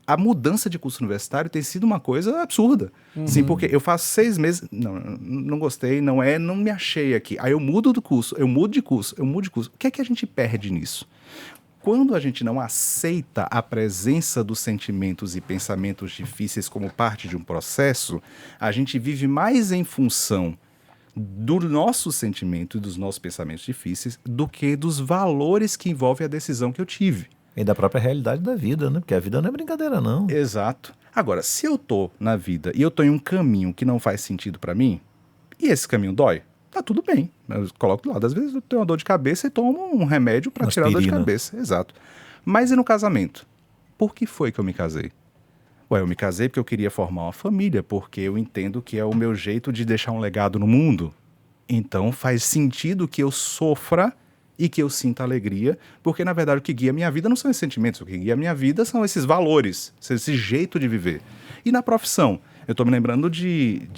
Speaker 3: A mudança de curso universitário tem sido uma coisa absurda. Sim, porque eu faço 6 meses, não gostei, não me achei aqui. Aí eu mudo do curso, eu mudo de curso. O que é que a gente perde nisso? Quando a gente não aceita a presença dos sentimentos e pensamentos difíceis como parte de um processo, a gente vive mais em função do nosso sentimento e dos nossos pensamentos difíceis do que dos valores que envolvem a decisão que eu tive.
Speaker 2: E da própria realidade da vida, né? Porque a vida não é brincadeira, não.
Speaker 3: Exato. Agora, se eu tô na vida e eu tô em um caminho que não faz sentido para mim, e esse caminho dói, tá tudo bem. Eu coloco do lado. Às vezes eu tenho uma dor de cabeça e tomo um remédio para tirar a dor de cabeça. Exato. Mas e no casamento? Por que foi que eu me casei? Eu me casei porque eu queria formar uma família, porque eu entendo que é o meu jeito de deixar um legado no mundo. Então faz sentido que eu sofra e que eu sinta alegria, porque na verdade o que guia a minha vida não são esses sentimentos, o que guia a minha vida são esses valores, esse jeito de viver. E na profissão? Eu estou me lembrando de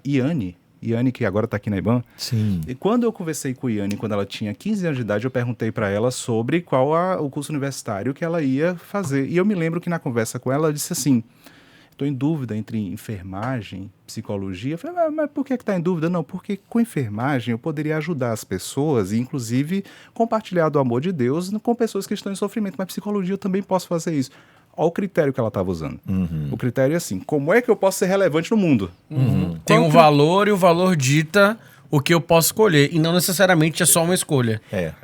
Speaker 3: Iane, que agora está aqui na IBAN.
Speaker 2: Sim.
Speaker 3: E quando eu conversei com a Iane, quando ela tinha 15 anos de idade, eu perguntei para ela sobre qual o curso universitário que ela ia fazer. E eu me lembro que na conversa com ela, ela disse assim, estou em dúvida entre enfermagem, psicologia. Eu falei, mas por que está em dúvida? Não, porque com enfermagem eu poderia ajudar as pessoas e, inclusive, compartilhar do amor de Deus com pessoas que estão em sofrimento. Mas psicologia eu também posso fazer isso. Olha o critério que ela estava usando. O critério é assim, como é que eu posso ser relevante no mundo?
Speaker 1: Tem um valor e o valor dita o que eu posso escolher. E não necessariamente é só uma escolha.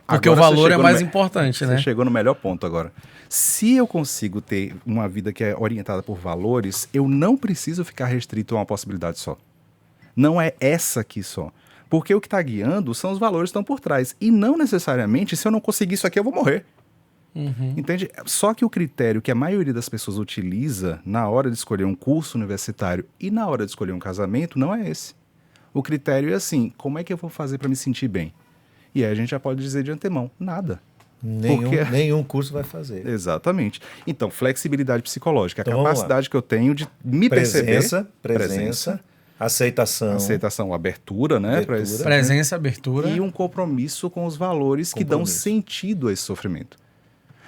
Speaker 1: Porque
Speaker 3: Agora
Speaker 1: o valor
Speaker 3: você
Speaker 1: é
Speaker 3: chegou
Speaker 1: mais
Speaker 3: no
Speaker 1: importante, né?
Speaker 3: Você chegou no melhor ponto agora. Se eu consigo ter uma vida que é orientada por valores, eu não preciso ficar restrito a uma possibilidade só. Não é essa aqui só. Porque o que está guiando são os valores que estão por trás. E não necessariamente, se eu não conseguir isso aqui, eu vou morrer. Entende? Só que o critério que a maioria das pessoas utiliza na hora de escolher um curso universitário e na hora de escolher um casamento não é esse. O critério é assim, como é que eu vou fazer para me sentir bem? E aí a gente já pode dizer de antemão, nada.
Speaker 2: Nenhum curso vai fazer.
Speaker 3: Exatamente. Então, flexibilidade psicológica,
Speaker 2: Então,
Speaker 3: a capacidade que eu tenho de me perceber.
Speaker 2: Presença, aceitação,
Speaker 3: abertura, né? pra esse-
Speaker 1: Presença, abertura.
Speaker 3: E um compromisso com os valores que dão sentido a esse sofrimento.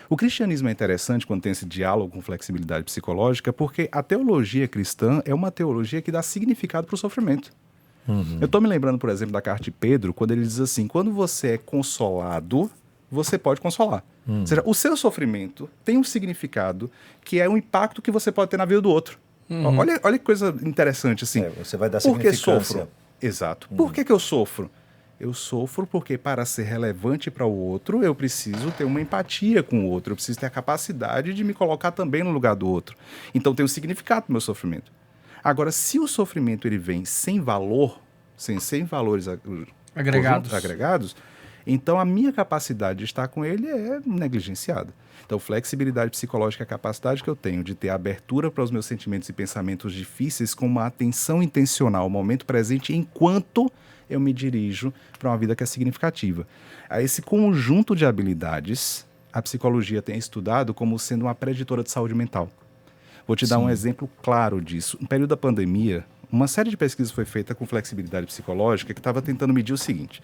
Speaker 3: O cristianismo é interessante quando tem esse diálogo com flexibilidade psicológica, porque a teologia cristã é uma teologia que dá significado para o sofrimento. Eu estou me lembrando, por exemplo, da carta de Pedro, quando ele diz assim, quando você é consolado, você pode consolar. Ou seja, o seu sofrimento tem um significado que é um impacto que você pode ter na vida do outro. Olha que coisa interessante, assim.
Speaker 2: Você vai dar
Speaker 3: Por que
Speaker 2: significância.
Speaker 3: sofro? Exato. Por que eu sofro? Eu sofro porque para ser relevante para o outro, eu preciso ter uma empatia com o outro, eu preciso ter a capacidade de me colocar também no lugar do outro. Então tem um significado para o meu sofrimento. Agora, se o sofrimento ele vem sem valor, sem valores agregados, então a minha capacidade de estar com ele é negligenciada. Então, flexibilidade psicológica é a capacidade que eu tenho de ter abertura para os meus sentimentos e pensamentos difíceis com uma atenção intencional ao momento presente enquanto eu me dirijo para uma vida que é significativa. A esse conjunto de habilidades, a psicologia tem estudado como sendo uma preditora de saúde mental. Vou te dar um exemplo claro disso. No período da pandemia, uma série de pesquisas foi feita com flexibilidade psicológica que estava tentando medir o seguinte: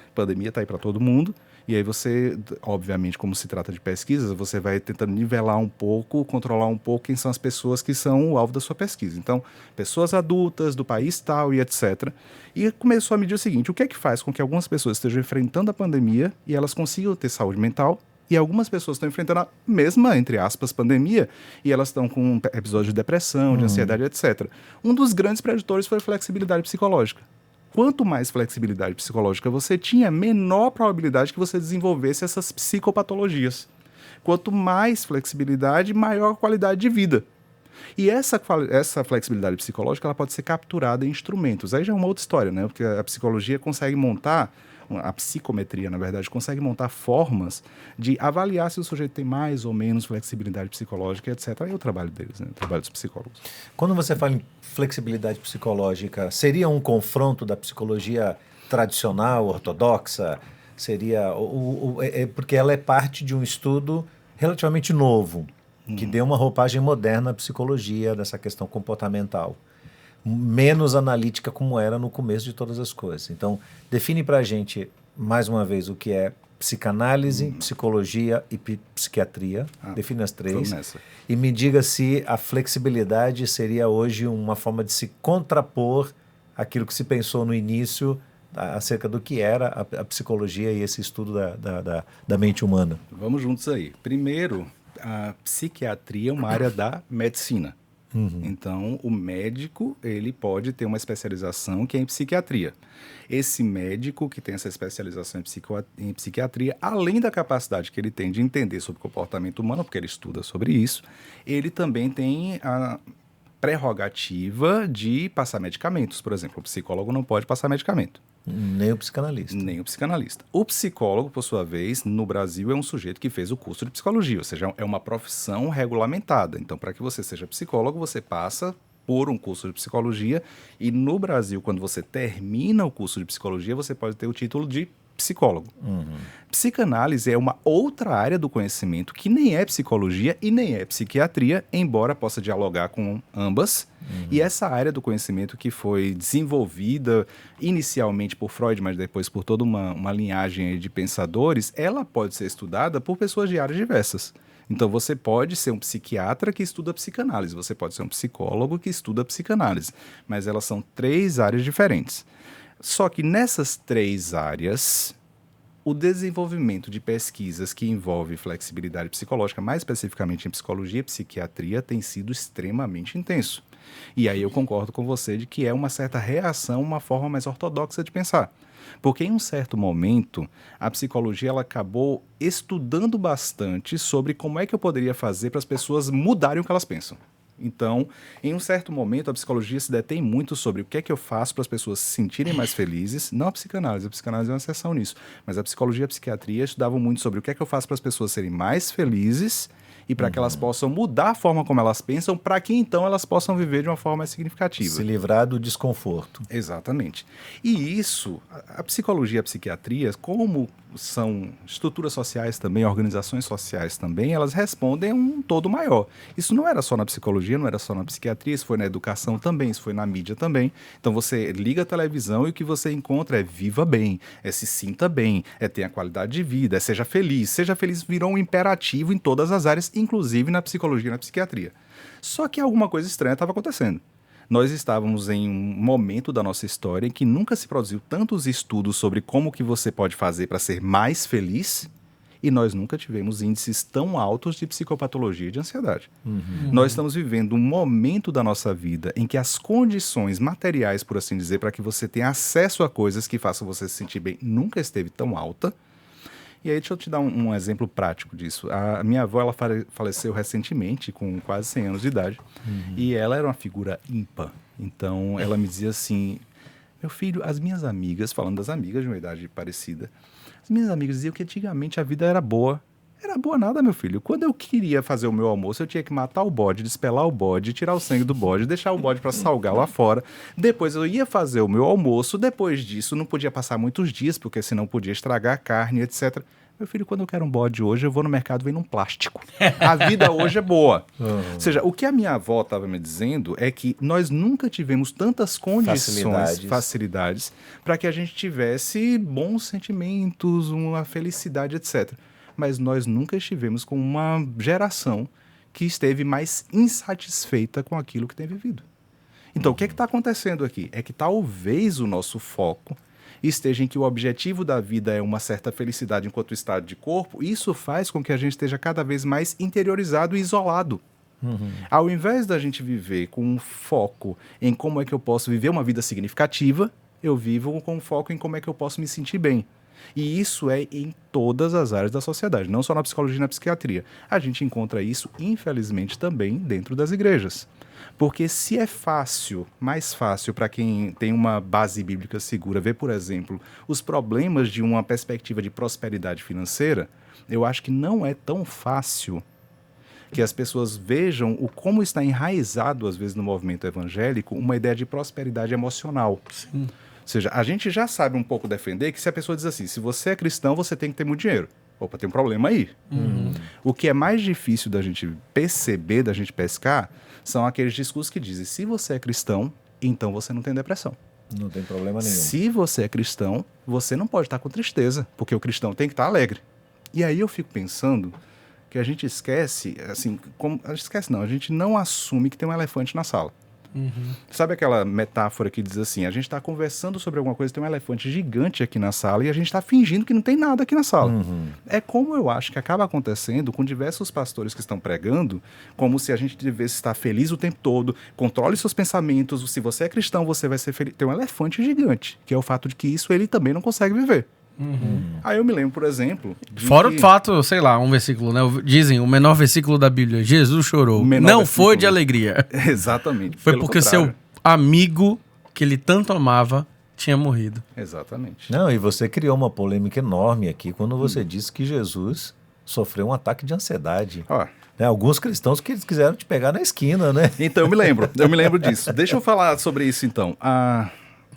Speaker 3: a pandemia está aí para todo mundo, e aí você, obviamente, como se trata de pesquisas, você vai tentando nivelar um pouco, controlar um pouco quem são as pessoas que são o alvo da sua pesquisa. Então, pessoas adultas, do país tal e etc. E começou a medir o seguinte: o que é que faz com que algumas pessoas estejam enfrentando a pandemia e elas consigam ter saúde mental, e algumas pessoas estão enfrentando a mesma, entre aspas, pandemia, e elas estão com episódios de depressão, de ansiedade, etc. Um dos grandes preditores foi a flexibilidade psicológica. Quanto mais flexibilidade psicológica você tinha, menor a probabilidade que você desenvolvesse essas psicopatologias. Quanto mais flexibilidade, maior a qualidade de vida. E essa flexibilidade psicológica ela pode ser capturada em instrumentos. Aí já é uma outra história, né? Porque a psicologia consegue montar, a psicometria, na verdade, consegue montar formas de avaliar se o sujeito tem mais ou menos flexibilidade psicológica, etc. Aí é o trabalho deles, né? O trabalho dos psicólogos.
Speaker 2: Quando você fala em flexibilidade psicológica, seria um confronto da psicologia tradicional, ortodoxa? Seria porque ela é parte de um estudo relativamente novo, que deu uma roupagem moderna à psicologia dessa questão comportamental. Menos analítica como era no começo de todas as coisas. Então, define para a gente, mais uma vez, o que é psicanálise, psicologia e psiquiatria. Define as três. E me diga se a flexibilidade seria hoje uma forma de se contrapor àquilo que se pensou no início acerca do que era a psicologia e esse estudo da mente humana.
Speaker 3: Vamos juntos aí. Primeiro, a psiquiatria é uma área da medicina. Então, o médico ele pode ter uma especialização que é em psiquiatria. Esse médico que tem essa especialização em psiquiatria, além da capacidade que ele tem de entender sobre o comportamento humano, porque ele estuda sobre isso, ele também tem a prerrogativa de passar medicamentos. Por exemplo, o psicólogo não pode passar medicamento.
Speaker 2: Nem o psicanalista.
Speaker 3: Nem o psicanalista. O psicólogo, por sua vez, no Brasil é um sujeito que fez o curso de psicologia, ou seja, é uma profissão regulamentada. Então, para que você seja psicólogo, você passa por um curso de psicologia e no Brasil, quando você termina o curso de psicologia, você pode ter o título de psicólogo. Psicanálise é uma outra área do conhecimento que nem é psicologia e nem é psiquiatria, embora possa dialogar com ambas. E essa área do conhecimento que foi desenvolvida inicialmente por Freud, mas depois por toda uma linhagem de pensadores, ela pode ser estudada por pessoas de áreas diversas. Então você pode ser um psiquiatra que estuda psicanálise, você pode ser um psicólogo que estuda psicanálise, mas elas são 3 áreas diferentes. Só que nessas 3 áreas, o desenvolvimento de pesquisas que envolvem flexibilidade psicológica, mais especificamente em psicologia e psiquiatria, tem sido extremamente intenso. E aí eu concordo com você de que é uma certa reação, uma forma mais ortodoxa de pensar. Porque em um certo momento, a psicologia ela acabou estudando bastante sobre como é que eu poderia fazer para as pessoas mudarem o que elas pensam. Então, em um certo momento, a psicologia se detém muito sobre o que é que eu faço para as pessoas se sentirem mais felizes. Não a psicanálise é uma exceção nisso. Mas a psicologia e a psiquiatria estudavam muito sobre o que é que eu faço para as pessoas serem mais felizes e para que elas possam mudar a forma como elas pensam, para que então elas possam viver de uma forma mais significativa.
Speaker 2: Se livrar do desconforto.
Speaker 3: Exatamente. E isso, a psicologia e a psiquiatria, como são estruturas sociais também, organizações sociais também, elas respondem a um todo maior. Isso não era só na psicologia, não era só na psiquiatria, isso foi na educação também, isso foi na mídia também. Então você liga a televisão e o que você encontra é viva bem, é se sinta bem, é tenha qualidade de vida, é seja feliz. Seja feliz virou um imperativo em todas as áreas, inclusive na psicologia e na psiquiatria. Só que alguma coisa estranha estava acontecendo. Nós estávamos em um momento da nossa história em que nunca se produziu tantos estudos sobre como que você pode fazer para ser mais feliz e nós nunca tivemos índices tão altos de psicopatologia e de ansiedade. Nós estamos vivendo um momento da nossa vida em que as condições materiais, por assim dizer, para que você tenha acesso a coisas que façam você se sentir bem, nunca esteve tão alta. E aí deixa eu te dar um exemplo prático disso. A minha avó ela faleceu recentemente, com quase 100 anos de idade, e ela era uma figura ímpar. Então ela me dizia assim, meu filho, as minhas amigas, falando das amigas de uma idade parecida, as minhas amigas diziam que antigamente a vida era boa. Era boa nada, meu filho. Quando eu queria fazer o meu almoço, eu tinha que matar o bode, despelar o bode, tirar o sangue do bode, deixar o bode para salgar lá fora. Depois eu ia fazer o meu almoço. Depois disso, não podia passar muitos dias, porque senão podia estragar a carne, etc. Meu filho, quando eu quero um bode hoje, eu vou no mercado e vem num plástico. A vida hoje é boa. Ou seja, o que a minha avó estava me dizendo é que nós nunca tivemos tantas condições, facilidades, para que a gente tivesse bons sentimentos, uma felicidade, etc. Mas nós nunca estivemos com uma geração que esteve mais insatisfeita com aquilo que tem vivido. Então, o que está acontecendo aqui? É que talvez o nosso foco esteja em que o objetivo da vida é uma certa felicidade enquanto estado de corpo, e isso faz com que a gente esteja cada vez mais interiorizado e isolado. Ao invés da gente viver com um foco em como é que eu posso viver uma vida significativa, eu vivo com um foco em como é que eu posso me sentir bem. E isso é em todas as áreas da sociedade, não só na psicologia e na psiquiatria. A gente encontra isso, infelizmente, também dentro das igrejas. Porque se é fácil, mais fácil para quem tem uma base bíblica segura, ver, por exemplo, os problemas de uma perspectiva de prosperidade financeira, eu acho que não é tão fácil que as pessoas vejam o como está enraizado, às vezes, no movimento evangélico, uma ideia de prosperidade emocional.
Speaker 1: Sim.
Speaker 3: Ou seja, a gente já sabe um pouco defender que se a pessoa diz assim, se você é cristão, você tem que ter muito dinheiro. Opa, tem um problema aí. O que é mais difícil da gente perceber, da gente pescar, são aqueles discursos que dizem, se você é cristão, então você não tem depressão.
Speaker 2: Não tem problema nenhum.
Speaker 3: Se você é cristão, você não pode estar com tristeza, porque o cristão tem que estar alegre. E aí eu fico pensando que a gente esquece, assim, a gente não assume que tem um elefante na sala. Sabe aquela metáfora que diz assim, a gente está conversando sobre alguma coisa, tem um elefante gigante aqui na sala e a gente está fingindo que não tem nada aqui na sala. É como eu acho que acaba acontecendo com diversos pastores que estão pregando, como se a gente devesse estar feliz o tempo todo, controle seus pensamentos, se você é cristão, você vai ser feliz. Tem um elefante gigante, que é o fato de que isso ele também não consegue viver. Aí eu me lembro, por exemplo...
Speaker 1: Fora o fato, sei lá, um versículo, né? Dizem, o menor versículo da Bíblia, Jesus chorou. Não foi de alegria.
Speaker 3: Exatamente.
Speaker 1: Foi porque seu amigo, que ele tanto amava, tinha morrido.
Speaker 3: Exatamente.
Speaker 2: Não, e você criou uma polêmica enorme aqui quando você disse que Jesus sofreu um ataque de ansiedade. Alguns cristãos que quiseram te pegar na esquina, né?
Speaker 3: Então, eu me lembro disso. Deixa eu falar sobre isso, então.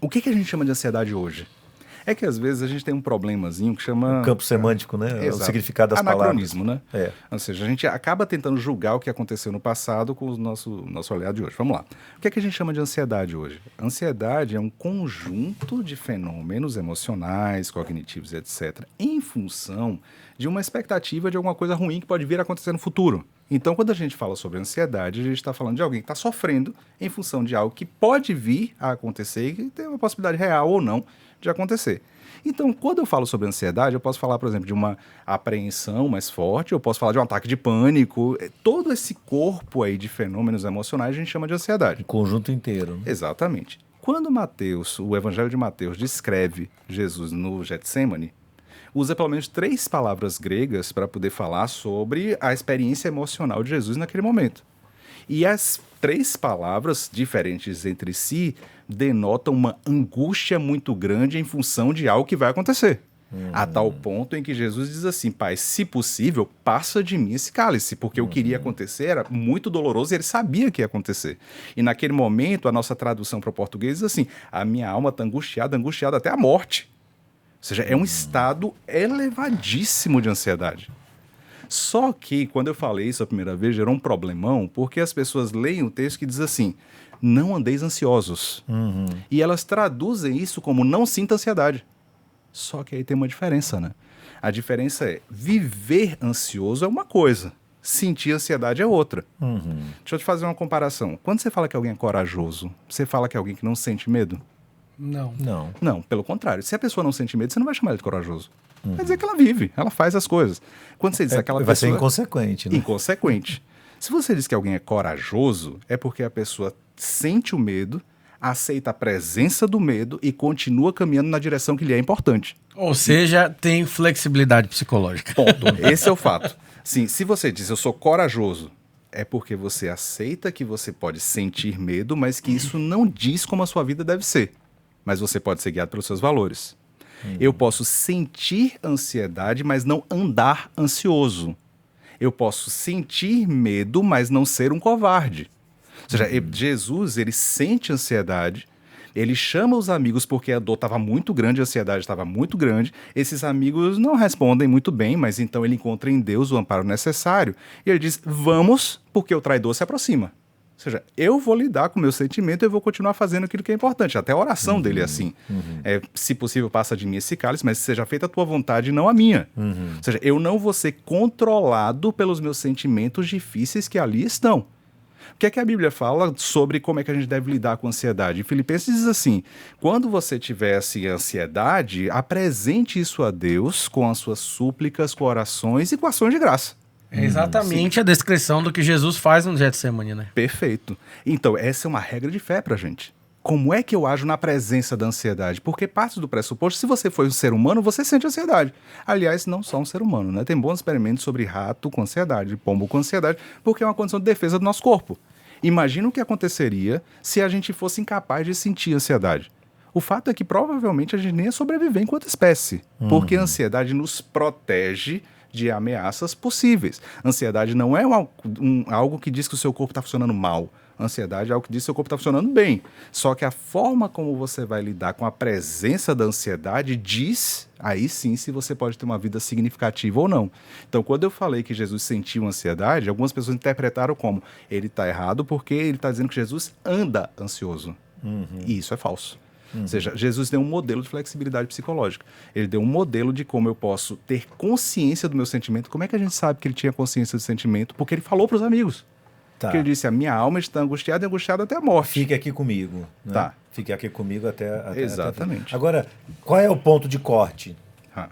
Speaker 3: O que a gente chama de ansiedade hoje? É que às vezes a gente tem um problemazinho que chama...
Speaker 2: O campo semântico, né?
Speaker 3: Exato.
Speaker 2: O significado das
Speaker 3: Anacronismo,
Speaker 2: palavras.
Speaker 3: né? Ou seja, a gente acaba tentando julgar o que aconteceu no passado com o nosso olhar de hoje. Vamos lá. O que é que a gente chama de ansiedade hoje? Ansiedade é um conjunto de fenômenos emocionais, cognitivos, etc., em função de uma expectativa de alguma coisa ruim que pode vir a acontecer no futuro. Então, quando a gente fala sobre ansiedade, a gente está falando de alguém que está sofrendo em função de algo que pode vir a acontecer e que tem uma possibilidade real ou não de acontecer. Então, quando eu falo sobre ansiedade, eu posso falar, por exemplo, de uma apreensão mais forte, eu posso falar de um ataque de pânico. Todo esse corpo aí de fenômenos emocionais a gente chama de ansiedade.
Speaker 2: O conjunto inteiro. Né?
Speaker 3: Exatamente. Quando Mateus, o Evangelho de Mateus, descreve Jesus no Getsêmani, usa pelo menos 3 palavras gregas para poder falar sobre a experiência emocional de Jesus naquele momento. E as 3 palavras, diferentes entre si, denotam uma angústia muito grande em função de algo que vai acontecer. A tal ponto em que Jesus diz assim: Pai, se possível, passa de mim esse cálice, porque o que iria acontecer era muito doloroso e ele sabia que ia acontecer. E naquele momento, a nossa tradução para o português diz assim: a minha alma está angustiada, angustiada até a morte. Ou seja, é um estado elevadíssimo de ansiedade. Só que, quando eu falei isso a primeira vez, gerou um problemão, porque as pessoas leem um texto que diz assim: não andeis ansiosos. E elas traduzem isso como não sinta ansiedade. Só que aí tem uma diferença, né? A diferença é, viver ansioso é uma coisa, sentir ansiedade é outra. Deixa eu te fazer uma comparação. Quando você fala que alguém é corajoso, você fala que é alguém que não sente medo?
Speaker 1: Não.
Speaker 2: Não.
Speaker 3: Não, pelo contrário. Se a pessoa não sente medo, você não vai chamar ela de corajoso. Vai dizer que ela vive, ela faz as coisas. Quando você diz aquela
Speaker 2: Vai
Speaker 3: pessoa...
Speaker 2: ser inconsequente, né?
Speaker 3: Inconsequente. Se você diz que alguém é corajoso, é porque a pessoa sente o medo, aceita a presença do medo e continua caminhando na direção que lhe é importante.
Speaker 1: Ou seja, tem flexibilidade psicológica.
Speaker 3: Ponto. Esse é o fato. Sim, se você diz eu sou corajoso, é porque você aceita que você pode sentir medo, mas que isso não diz como a sua vida deve ser. Mas você pode ser guiado pelos seus valores. Eu posso sentir ansiedade, mas não andar ansioso. Eu posso sentir medo, mas não ser um covarde. Ou seja, Jesus, ele sente ansiedade, ele chama os amigos porque a dor estava muito grande, a ansiedade estava muito grande. Esses amigos não respondem muito bem, mas então ele encontra em Deus o amparo necessário. E ele diz, vamos, porque o traidor se aproxima. Ou seja, eu vou lidar com o meu sentimento e eu vou continuar fazendo aquilo que é importante. Até a oração dele é assim. Se possível, passa de mim esse cálice, mas seja feita a tua vontade e não a minha. Ou seja, eu não vou ser controlado pelos meus sentimentos difíceis que ali estão. O que é que a Bíblia fala sobre como é que a gente deve lidar com a ansiedade? Em Filipenses diz assim, quando você tiver ansiedade, apresente isso a Deus com as suas súplicas, com orações e com ações de graça.
Speaker 1: É exatamente a descrição do que Jesus faz no Getsemane, né?
Speaker 3: Perfeito. Então, essa é uma regra de fé pra gente. Como é que eu ajo na presença da ansiedade? Porque parte do pressuposto, se você for um ser humano, você sente ansiedade. Aliás, não só um ser humano, né? Tem bons experimentos sobre rato com ansiedade, pombo com ansiedade, porque é uma condição de defesa do nosso corpo. Imagina o que aconteceria se a gente fosse incapaz de sentir ansiedade. O fato é que provavelmente a gente nem ia sobreviver enquanto espécie, porque a ansiedade nos protege de ameaças possíveis. Ansiedade não é algo que diz que o seu corpo está funcionando mal. Ansiedade é algo que diz que o seu corpo está funcionando bem. Só que a forma como você vai lidar com a presença da ansiedade diz, aí sim, se você pode ter uma vida significativa ou não. Então, quando eu falei que Jesus sentiu ansiedade, algumas pessoas interpretaram como ele está errado porque ele está dizendo que Jesus anda ansioso. E isso é falso. Ou seja, Jesus deu um modelo de flexibilidade psicológica. Ele deu um modelo de como eu posso ter consciência do meu sentimento. Como é que a gente sabe que ele tinha consciência do sentimento? Porque ele falou para os amigos.
Speaker 2: Tá.
Speaker 3: Porque ele disse, a minha alma está angustiada e angustiada até a morte.
Speaker 2: Fique aqui comigo. Né?
Speaker 3: Tá.
Speaker 2: Fique aqui comigo até
Speaker 3: Exatamente.
Speaker 2: Agora, qual é o ponto de corte?
Speaker 3: Ah.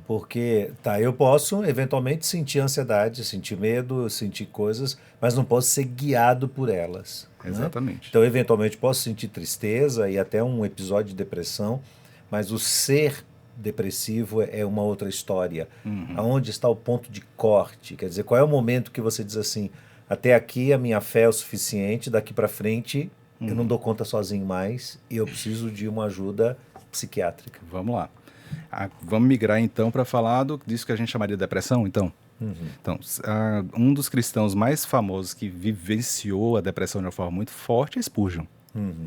Speaker 2: Porque, eu posso eventualmente sentir ansiedade, sentir medo, sentir coisas, mas não posso ser guiado por elas.
Speaker 3: Exatamente.
Speaker 2: Né? Então, eventualmente, posso sentir tristeza e até um episódio de depressão, mas o ser depressivo é uma outra história. Aonde está o ponto de corte? Quer dizer, qual é o momento que você diz assim, até aqui a minha fé é o suficiente, daqui para frente eu não dou conta sozinho mais e eu preciso de uma ajuda psiquiátrica.
Speaker 3: Vamos lá. Vamos migrar então para falar disso que a gente chamaria de depressão, então. Então, um dos cristãos mais famosos que vivenciou a depressão de uma forma muito forte é Spurgeon.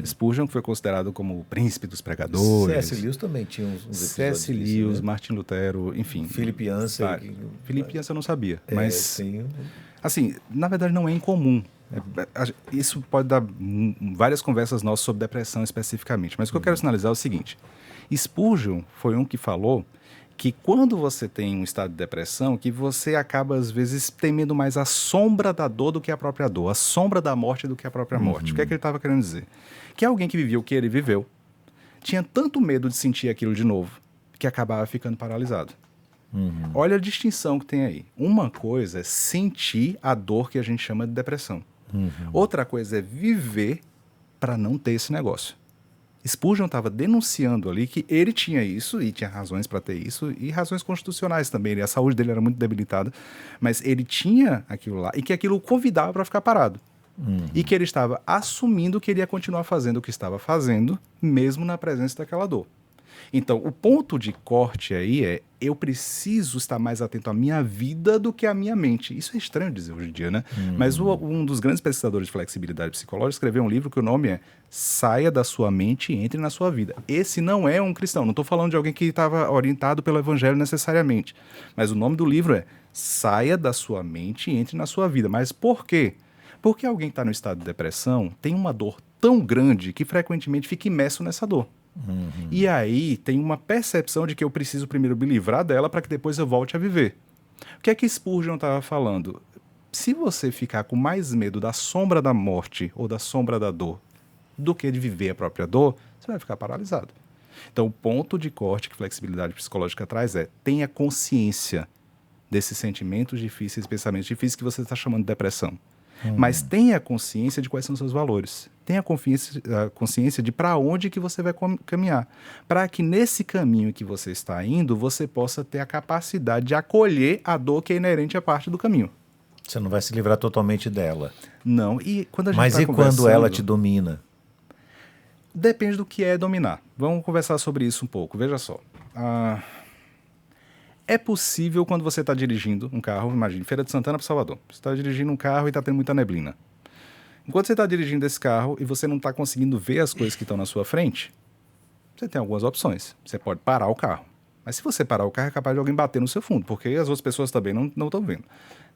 Speaker 3: Spurgeon foi considerado como o príncipe dos pregadores.
Speaker 2: C.S. Lewis também tinha uns episódios
Speaker 3: C.S.
Speaker 2: disso,
Speaker 3: Lewis,
Speaker 2: né?
Speaker 3: Martin Lutero, enfim.
Speaker 2: Philip Yancey.
Speaker 3: Philip Yancey eu não sabia, mas...
Speaker 2: Sim.
Speaker 3: Assim, na verdade não é incomum. Isso pode dar várias conversas nossas sobre depressão especificamente, mas o que eu quero sinalizar é o seguinte. Spurgeon foi um que falou que quando você tem um estado de depressão, que você acaba, às vezes, temendo mais a sombra da dor do que a própria dor, a sombra da morte do que a própria morte. O que é que ele estava querendo dizer? Que alguém que vivia o que ele viveu tinha tanto medo de sentir aquilo de novo, que acabava ficando paralisado. Olha a distinção que tem aí. Uma coisa é sentir a dor que a gente chama de depressão. Outra coisa é viver para não ter esse negócio. Spurgeon estava denunciando ali que ele tinha isso, e tinha razões para ter isso, e razões constitucionais também. A saúde dele era muito debilitada, mas ele tinha aquilo lá, e que aquilo o convidava para ficar parado. E que ele estava assumindo que ele ia continuar fazendo o que estava fazendo, mesmo na presença daquela dor. Então, o ponto de corte aí é: eu preciso estar mais atento à minha vida do que à minha mente. Isso é estranho dizer hoje em dia, né? Mas um dos grandes pesquisadores de flexibilidade psicológica escreveu um livro que o nome é Saia da Sua Mente e Entre na Sua Vida. Esse não é um cristão, não estou falando de alguém que estava orientado pelo evangelho necessariamente. Mas o nome do livro é Saia da Sua Mente e Entre na Sua Vida. Mas por quê? Porque alguém que está no estado de depressão tem uma dor tão grande que frequentemente fica imerso nessa dor. E aí tem uma percepção de que eu preciso primeiro me livrar dela para que depois eu volte a viver. O que é que Spurgeon estava falando? Se você ficar com mais medo da sombra da morte ou da sombra da dor do que de viver a própria dor, você vai ficar paralisado. Então o ponto de corte que flexibilidade psicológica traz é: tenha consciência desses sentimentos difíceis, pensamentos difíceis que você está chamando de depressão. Mas tenha consciência de quais são os seus valores. Tenha a consciência de para onde que você vai caminhar. Para que nesse caminho que você está indo, você possa ter a capacidade de acolher a dor que é inerente à parte do caminho.
Speaker 2: Você não vai se livrar totalmente dela.
Speaker 3: Não. E quando a gente
Speaker 2: Mas
Speaker 3: tá
Speaker 2: e quando ela te domina?
Speaker 3: Depende do que é dominar. Vamos conversar sobre isso um pouco. Veja só. É possível quando você está dirigindo um carro, imagine, Feira de Santana para Salvador. Você está dirigindo um carro e está tendo muita neblina. Enquanto você está dirigindo esse carro e você não está conseguindo ver as coisas que estão na sua frente, você tem algumas opções. Você pode parar o carro. Mas se você parar o carro, é capaz de alguém bater no seu fundo, porque as outras pessoas também não estão vendo.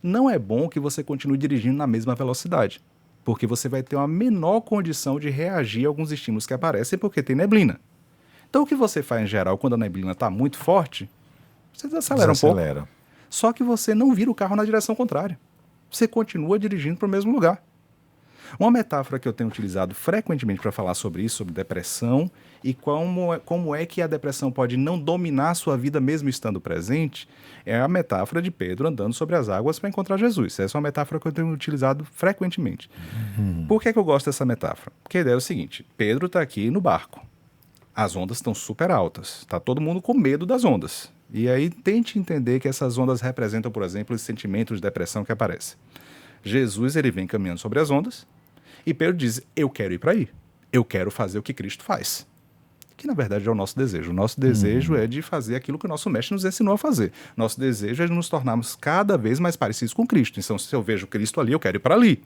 Speaker 3: Não é bom que você continue dirigindo na mesma velocidade, porque você vai ter uma menor condição de reagir a alguns estímulos que aparecem porque tem neblina. Então o que você faz em geral quando a neblina está muito forte, você desacelera um pouco. Só que você não vira o carro na direção contrária. Você continua dirigindo para o mesmo lugar. Uma metáfora que eu tenho utilizado frequentemente para falar sobre isso, sobre depressão, e como é que a depressão pode não dominar a sua vida mesmo estando presente, é a metáfora de Pedro andando sobre as águas para encontrar Jesus. Essa é uma metáfora que eu tenho utilizado frequentemente. Por que eu gosto dessa metáfora? Porque a ideia é o seguinte: Pedro está aqui no barco. As ondas estão super altas. Está todo mundo com medo das ondas. E aí tente entender que essas ondas representam, por exemplo, os sentimentos de depressão que aparecem. Jesus, ele vem caminhando sobre as ondas e Pedro diz: eu quero ir para aí. Eu quero fazer o que Cristo faz. Que, na verdade, é o nosso desejo. O nosso desejo é de fazer aquilo que o nosso mestre nos ensinou a fazer. Nosso desejo é de nos tornarmos cada vez mais parecidos com Cristo. Então, se eu vejo Cristo ali, eu quero ir para ali.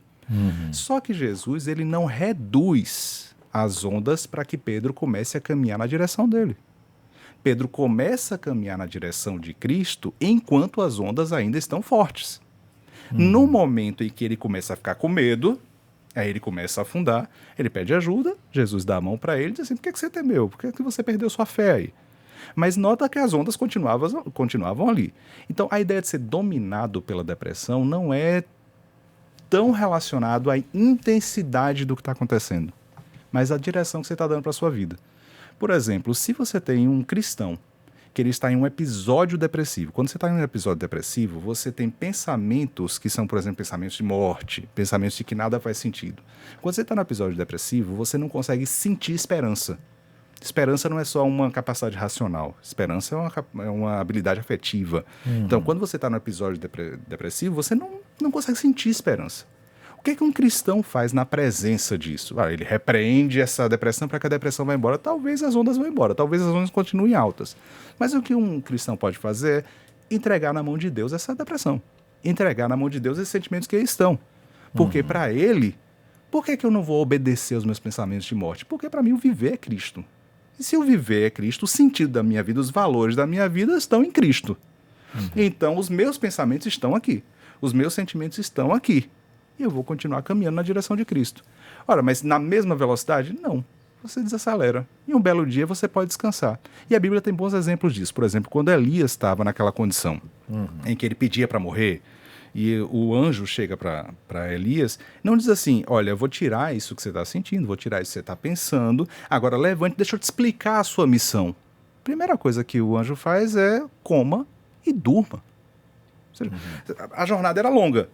Speaker 3: Só que Jesus, ele não reduz as ondas para que Pedro comece a caminhar na direção dele. Pedro começa a caminhar na direção de Cristo enquanto as ondas ainda estão fortes. No momento em que ele começa a ficar com medo, aí ele começa a afundar, ele pede ajuda, Jesus dá a mão para ele e diz assim: por que você temeu? Por que você perdeu sua fé aí? Mas nota que as ondas continuavam ali. Então a ideia de ser dominado pela depressão não é tão relacionado à intensidade do que está acontecendo, mas à direção que você está dando para a sua vida. Por exemplo, se você tem um cristão que ele está em um episódio depressivo. Quando você está em um episódio depressivo, você tem pensamentos que são, por exemplo, pensamentos de morte, pensamentos de que nada faz sentido. Quando você está no episódio depressivo, você não consegue sentir esperança. Esperança não é só uma capacidade racional. Esperança é uma habilidade afetiva. Então, quando você está no episódio depressivo, você não consegue sentir esperança. O que um cristão faz na presença disso? Ele repreende essa depressão para que a depressão vá embora. Talvez as ondas vão embora, talvez as ondas continuem altas. Mas o que um cristão pode fazer é entregar na mão de Deus essa depressão. Entregar na mão de Deus esses sentimentos que aí estão. Porque para ele, Por que eu não vou obedecer aos meus pensamentos de morte? Porque para mim o viver é Cristo. E se o viver é Cristo, o sentido da minha vida, os valores da minha vida estão em Cristo. Então os meus pensamentos estão aqui. Os meus sentimentos estão aqui. E eu vou continuar caminhando na direção de Cristo. Ora, mas na mesma velocidade? Não. Você desacelera. E um belo dia você pode descansar. E a Bíblia tem bons exemplos disso. Por exemplo, quando Elias estava naquela condição em que ele pedia para morrer, e o anjo chega para Elias, não diz assim, olha, eu vou tirar isso que você está sentindo, vou tirar isso que você está pensando, agora levante, deixa eu te explicar a sua missão. Primeira coisa que o anjo faz é coma e durma. Ou seja, a jornada era longa,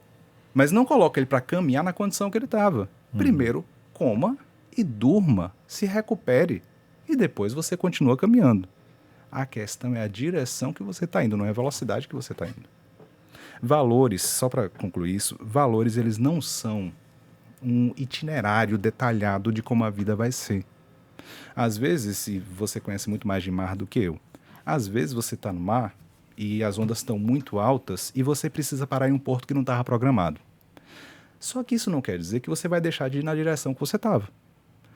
Speaker 3: mas não coloca ele para caminhar na condição que ele estava. Primeiro, coma e durma, se recupere, e depois você continua caminhando. A questão é a direção que você está indo, não é a velocidade que você está indo. Valores, só para concluir isso, valores eles não são um itinerário detalhado de como a vida vai ser. Às vezes, se você conhece muito mais de mar do que eu, às vezes você está no mar e as ondas estão muito altas e você precisa parar em um porto que não estava programado. Só que isso não quer dizer que você vai deixar de ir na direção que você estava.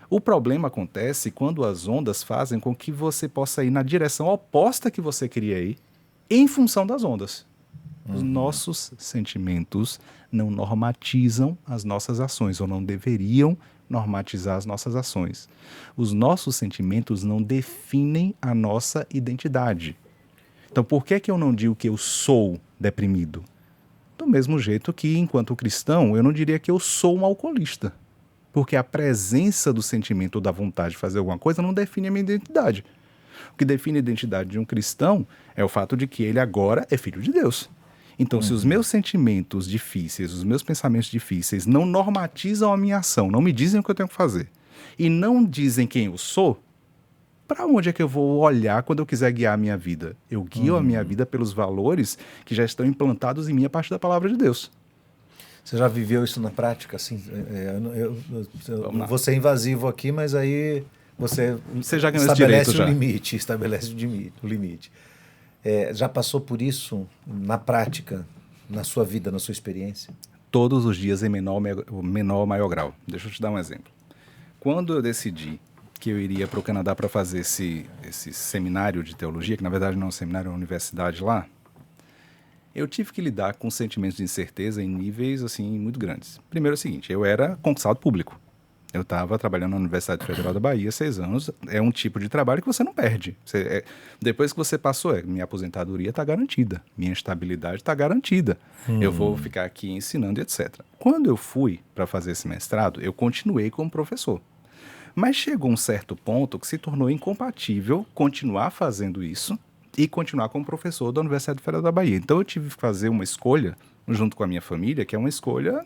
Speaker 3: O problema acontece quando as ondas fazem com que você possa ir na direção oposta que você queria ir em função das ondas. Os nossos sentimentos não normatizam as nossas ações, ou não deveriam normatizar as nossas ações. Os nossos sentimentos não definem a nossa identidade. Então, por que eu não digo que eu sou deprimido? Do mesmo jeito que, enquanto cristão, eu não diria que eu sou um alcoolista. Porque a presença do sentimento ou da vontade de fazer alguma coisa não define a minha identidade. O que define a identidade de um cristão é o fato de que ele agora é filho de Deus. Então, se os meus sentimentos difíceis, os meus pensamentos difíceis não normatizam a minha ação, não me dizem o que eu tenho que fazer, e não dizem quem eu sou, para onde é que eu vou olhar quando eu quiser guiar a minha vida? Eu guio a minha vida pelos valores que já estão implantados em mim a partir da palavra de Deus.
Speaker 2: Você já viveu isso na prática? Assim, eu não vou ser invasivo aqui, mas aí você
Speaker 3: já ganhou esse direito já.
Speaker 2: Estabelece o limite. Já passou por isso na prática, na sua vida, na sua experiência?
Speaker 3: Todos os dias em menor ou maior grau. Deixa eu te dar um exemplo. Quando eu decidi que eu iria para o Canadá para fazer esse seminário de teologia, que na verdade não é um seminário, é uma universidade lá, eu tive que lidar com sentimentos de incerteza em níveis assim muito grandes. Primeiro é o seguinte, eu era concursado público. Eu estava trabalhando na Universidade Federal da Bahia há 6 anos. É um tipo de trabalho que você não perde. Depois que você passou, minha aposentadoria está garantida. Minha estabilidade está garantida. Eu vou ficar aqui ensinando, etc. Quando eu fui para fazer esse mestrado, eu continuei como professor. Mas chegou um certo ponto que se tornou incompatível continuar fazendo isso e continuar como professor da Universidade Federal da Bahia. Então eu tive que fazer uma escolha, junto com a minha família, que é uma escolha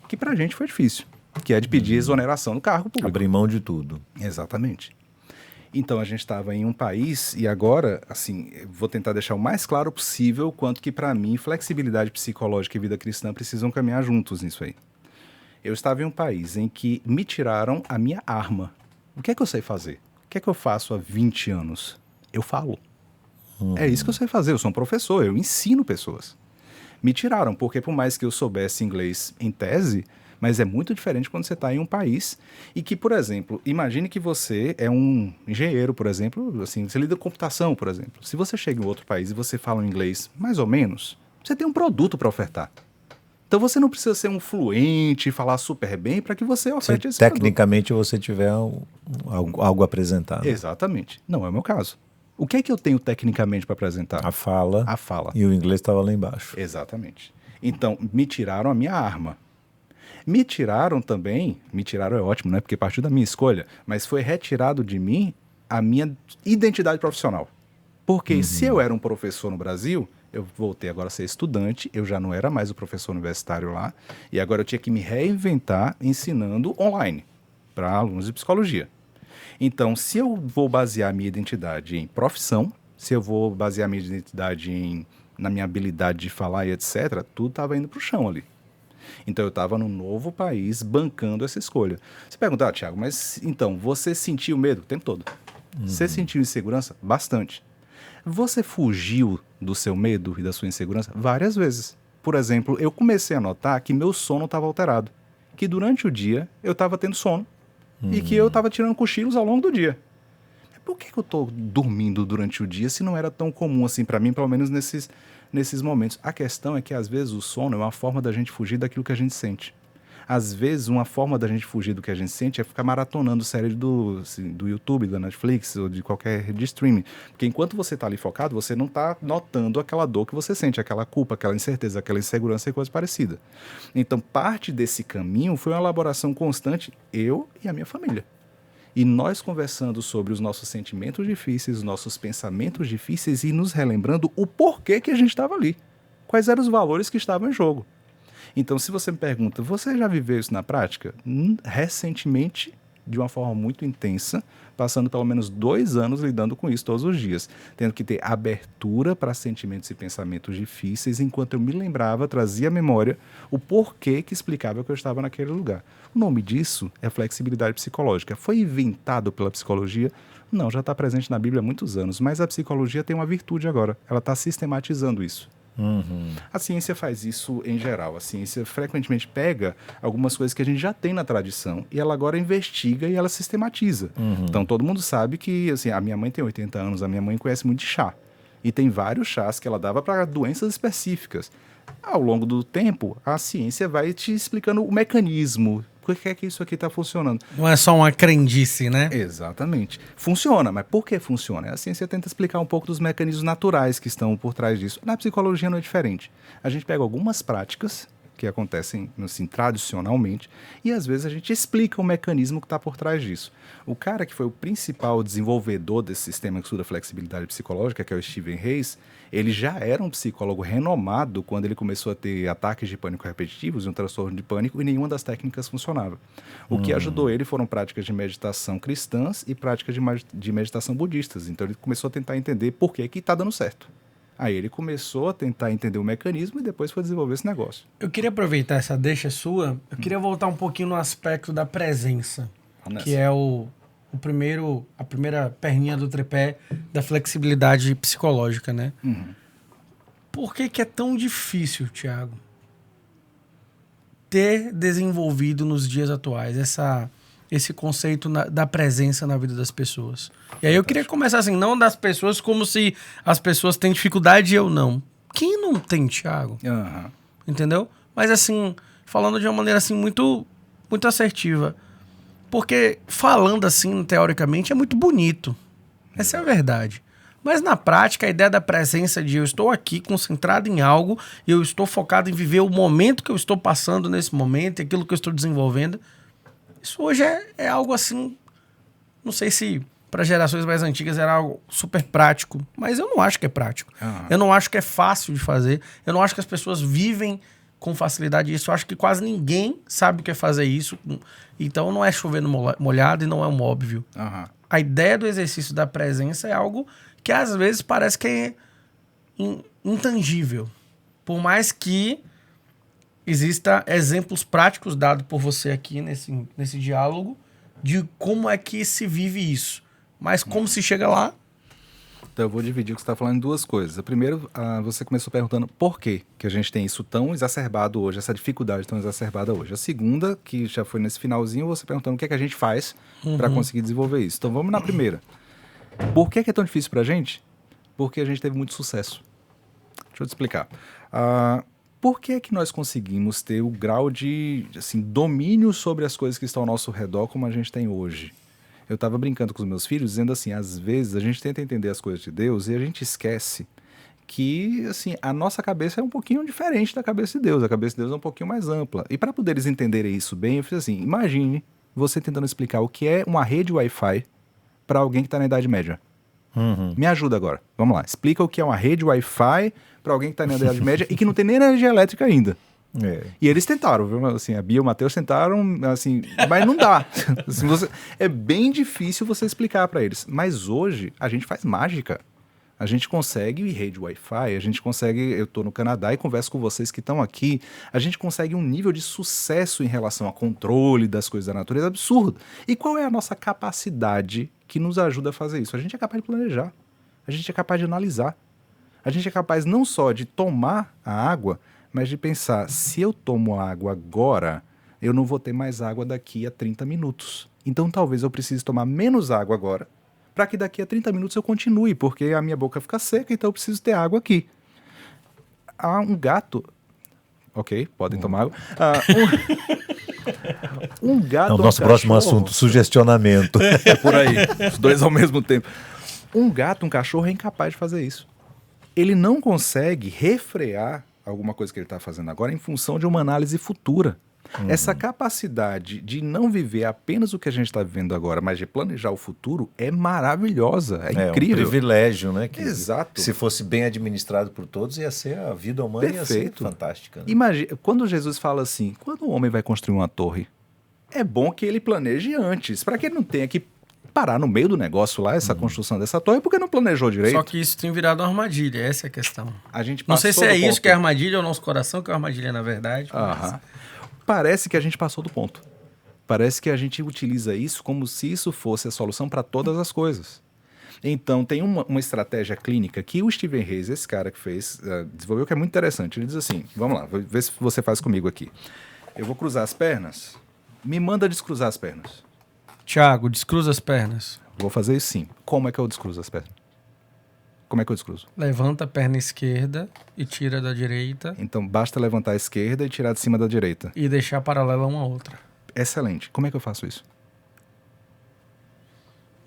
Speaker 3: que para a gente foi difícil. Que é de pedir exoneração do cargo público.
Speaker 2: Abrir mão de tudo.
Speaker 3: Exatamente. Então, a gente estava em um país, e agora, assim, vou tentar deixar o mais claro possível o quanto que, para mim, flexibilidade psicológica e vida cristã precisam caminhar juntos nisso aí. Eu estava em um país em que me tiraram a minha arma. O que é que eu sei fazer? O que é que eu faço há 20 anos? Eu falo. É isso que eu sei fazer. Eu sou um professor, eu ensino pessoas. Me tiraram, porque por mais que eu soubesse inglês em tese... Mas é muito diferente quando você está em um país e que, por exemplo, imagine que você é um engenheiro, por exemplo, assim, você lida com computação, por exemplo. Se você chega em outro país e você fala um inglês mais ou menos, você tem um produto para ofertar. Então você não precisa ser um fluente e falar super bem para que você oferte esse
Speaker 2: tecnicamente produto. Você tiver algo a apresentar.
Speaker 3: Exatamente. Não é o meu caso. O que é que eu tenho tecnicamente para apresentar?
Speaker 2: A fala.
Speaker 3: A fala.
Speaker 2: E o inglês estava lá embaixo.
Speaker 3: Exatamente. Então, me tiraram a minha arma. Me tiraram também, me tiraram é ótimo, né? Porque partiu da minha escolha, mas foi retirado de mim a minha identidade profissional. Porque se eu era um professor no Brasil, eu voltei agora a ser estudante, eu já não era mais o professor universitário lá, e agora eu tinha que me reinventar ensinando online para alunos de psicologia. Então, se eu vou basear minha identidade em profissão, se eu vou basear minha identidade na minha habilidade de falar e etc., tudo estava indo para o chão ali. Então eu estava num novo país bancando essa escolha. Você pergunta, Thiago, mas então, você sentiu medo o tempo todo? Você sentiu insegurança? Bastante. Você fugiu do seu medo e da sua insegurança? Várias vezes. Por exemplo, eu comecei a notar que meu sono estava alterado. que durante o dia eu estava tendo sono e que eu estava tirando cochilos ao longo do dia. Por que eu estou dormindo durante o dia se não era tão comum assim para mim, pelo menos nesses momentos? A questão é que às vezes o sono é uma forma da gente fugir daquilo que a gente sente. Às vezes, uma forma da gente fugir do que a gente sente é ficar maratonando série do YouTube, da Netflix ou de qualquer rede de streaming. Porque enquanto você está ali focado, você não está notando aquela dor que você sente, aquela culpa, aquela incerteza, aquela insegurança e coisa parecida. Então, parte desse caminho foi uma elaboração constante, eu e a minha família. E nós conversando sobre os nossos sentimentos difíceis, os nossos pensamentos difíceis e nos relembrando o porquê que a gente estava ali. Quais eram os valores que estavam em jogo. Então, se você me pergunta, você já viveu isso na prática? Recentemente, de uma forma muito intensa, passando pelo menos 2 anos lidando com isso todos os dias, tendo que ter abertura para sentimentos e pensamentos difíceis, enquanto eu me lembrava, trazia à memória o porquê que explicava que eu estava naquele lugar. O nome disso é flexibilidade psicológica. Foi inventado pela psicologia? Não, já está presente na Bíblia há muitos anos, mas a psicologia tem uma virtude agora, ela está sistematizando isso. A ciência faz isso em geral. A ciência frequentemente pega algumas coisas que a gente já tem na tradição e ela agora investiga e ela sistematiza. Então todo mundo sabe que, assim, a minha mãe tem 80 anos, a minha mãe conhece muito de chá. E tem vários chás que ela dava para doenças específicas. Ao longo do tempo, a ciência vai te explicando o mecanismo. Por que é que isso aqui está funcionando?
Speaker 1: Não é só uma crendice, né?
Speaker 3: Exatamente. Funciona, mas por que funciona? A ciência tenta explicar um pouco dos mecanismos naturais que estão por trás disso. Na psicologia não é diferente. A gente pega algumas práticas que acontecem assim, tradicionalmente e às vezes a gente explica o mecanismo que está por trás disso. O cara que foi o principal desenvolvedor desse sistema que estuda flexibilidade psicológica, que é o Steven Hayes, ele já era um psicólogo renomado quando ele começou a ter ataques de pânico repetitivos, um transtorno de pânico, e nenhuma das técnicas funcionava. O que ajudou ele foram práticas de meditação cristãs e práticas de meditação budistas. Então ele começou a tentar entender por que está dando certo. Aí ele começou a tentar entender o mecanismo e depois foi desenvolver esse negócio.
Speaker 1: Eu queria aproveitar essa deixa sua, eu queria voltar um pouquinho no aspecto da presença, que é a primeira perninha do tripé da flexibilidade psicológica, né? Por que é tão difícil, Thiago, ter desenvolvido nos dias atuais esse conceito da presença na vida das pessoas? E aí eu queria começar assim, não das pessoas como se as pessoas têm dificuldade e eu não. Quem não tem, Thiago? Entendeu? Mas assim, falando de uma maneira assim muito, muito assertiva. Porque falando assim, teoricamente, é muito bonito. Essa é a verdade. Mas na prática, a ideia da presença de eu estou aqui concentrado em algo e eu estou focado em viver o momento que eu estou passando nesse momento e aquilo que eu estou desenvolvendo, isso hoje é algo assim, não sei se para gerações mais antigas era algo super prático, mas eu não acho que é prático. Eu não acho que é fácil de fazer. Eu não acho que as pessoas vivem com facilidade isso. Eu acho que quase ninguém sabe o que é fazer isso. Então não é chover no molhado e não é um óbvio. A ideia do exercício da presença é algo que às vezes parece que é intangível. Por mais que exista exemplos práticos dados por você aqui nesse diálogo de como é que se vive isso. Mas como se chega lá?
Speaker 3: Então eu vou dividir o que você está falando em 2 coisas. A primeira, você começou perguntando por que a gente tem isso tão exacerbado hoje, essa dificuldade tão exacerbada hoje. A segunda, que já foi nesse finalzinho, você perguntando o que é que a gente faz para conseguir desenvolver isso. Então vamos na primeira. Por que é tão difícil para a gente? Porque a gente teve muito sucesso. Deixa eu te explicar. Por que é que nós conseguimos ter o grau de domínio sobre as coisas que estão ao nosso redor como a gente tem hoje? Eu estava brincando com os meus filhos, dizendo assim, às vezes a gente tenta entender as coisas de Deus e a gente esquece que assim, a nossa cabeça é um pouquinho diferente da cabeça de Deus. A cabeça de Deus é um pouquinho mais ampla. E para poder eles entenderem isso bem, eu fiz assim, imagine você tentando explicar o que é uma rede Wi-Fi para alguém que está na Idade Média. Me ajuda agora. Vamos lá. Explica o que é uma rede Wi-Fi para alguém que está na Idade Média e que não tem nem energia elétrica ainda. E eles tentaram, viu? Assim, a Bia e o Matheus tentaram, assim, mas não dá. Assim, é bem difícil você explicar para eles. Mas hoje a gente faz mágica. A gente consegue rede Wi-Fi, a gente consegue, eu estou no Canadá e converso com vocês que estão aqui, a gente consegue um nível de sucesso em relação ao controle das coisas da natureza absurdo. E qual é a nossa capacidade que nos ajuda a fazer isso? A gente é capaz de planejar, a gente é capaz de analisar, a gente é capaz não só de tomar a água, mas de pensar, se eu tomo a água agora, eu não vou ter mais água daqui a 30 minutos. Então talvez eu precise tomar menos água agora, para que daqui a 30 minutos eu continue, porque a minha boca fica seca, então eu preciso ter água aqui. Há um gato... Ok, podem tomar água. Um gato...
Speaker 2: É o nosso próximo assunto, sugestionamento.
Speaker 3: É por aí, os dois ao mesmo tempo. Um gato, um cachorro é incapaz de fazer isso. Ele não consegue refrear alguma coisa que ele está fazendo agora em função de uma análise futura. Essa capacidade de não viver apenas o que a gente está vivendo agora, mas de planejar o futuro é maravilhosa, é incrível.
Speaker 2: Um privilégio, né? Que,
Speaker 3: Exato.
Speaker 2: se fosse bem administrado por todos, ia ser a vida humana ia ser fantástica. Né?
Speaker 3: Imagina, quando Jesus fala assim, quando o homem vai construir uma torre, é bom que ele planeje antes, para que ele não tenha que parar no meio do negócio lá, essa construção dessa torre, porque não planejou direito.
Speaker 1: Só que isso tem virado uma armadilha, essa é a questão.
Speaker 3: A gente
Speaker 1: não sei se é isso
Speaker 3: ponto.
Speaker 1: que é armadilha ou nosso coração que é armadilha, na verdade. Mas...
Speaker 3: Parece que a gente passou do ponto. Parece que a gente utiliza isso como se isso fosse a solução para todas as coisas. Então, tem uma estratégia clínica que o Steven Hayes, esse cara que fez, desenvolveu, que é muito interessante. Ele diz assim, vamos lá, vou ver se você faz comigo aqui. Eu vou cruzar as pernas, me manda descruzar as pernas.
Speaker 1: Tiago, descruza as pernas.
Speaker 3: Vou fazer isso sim. Como é que eu descruzo as pernas? Como é que eu descruzo?
Speaker 1: Levanta a perna esquerda e tira da direita.
Speaker 3: Então, basta levantar a esquerda e tirar de cima da direita.
Speaker 1: E deixar paralela uma a outra.
Speaker 3: Excelente. Como é que eu faço isso?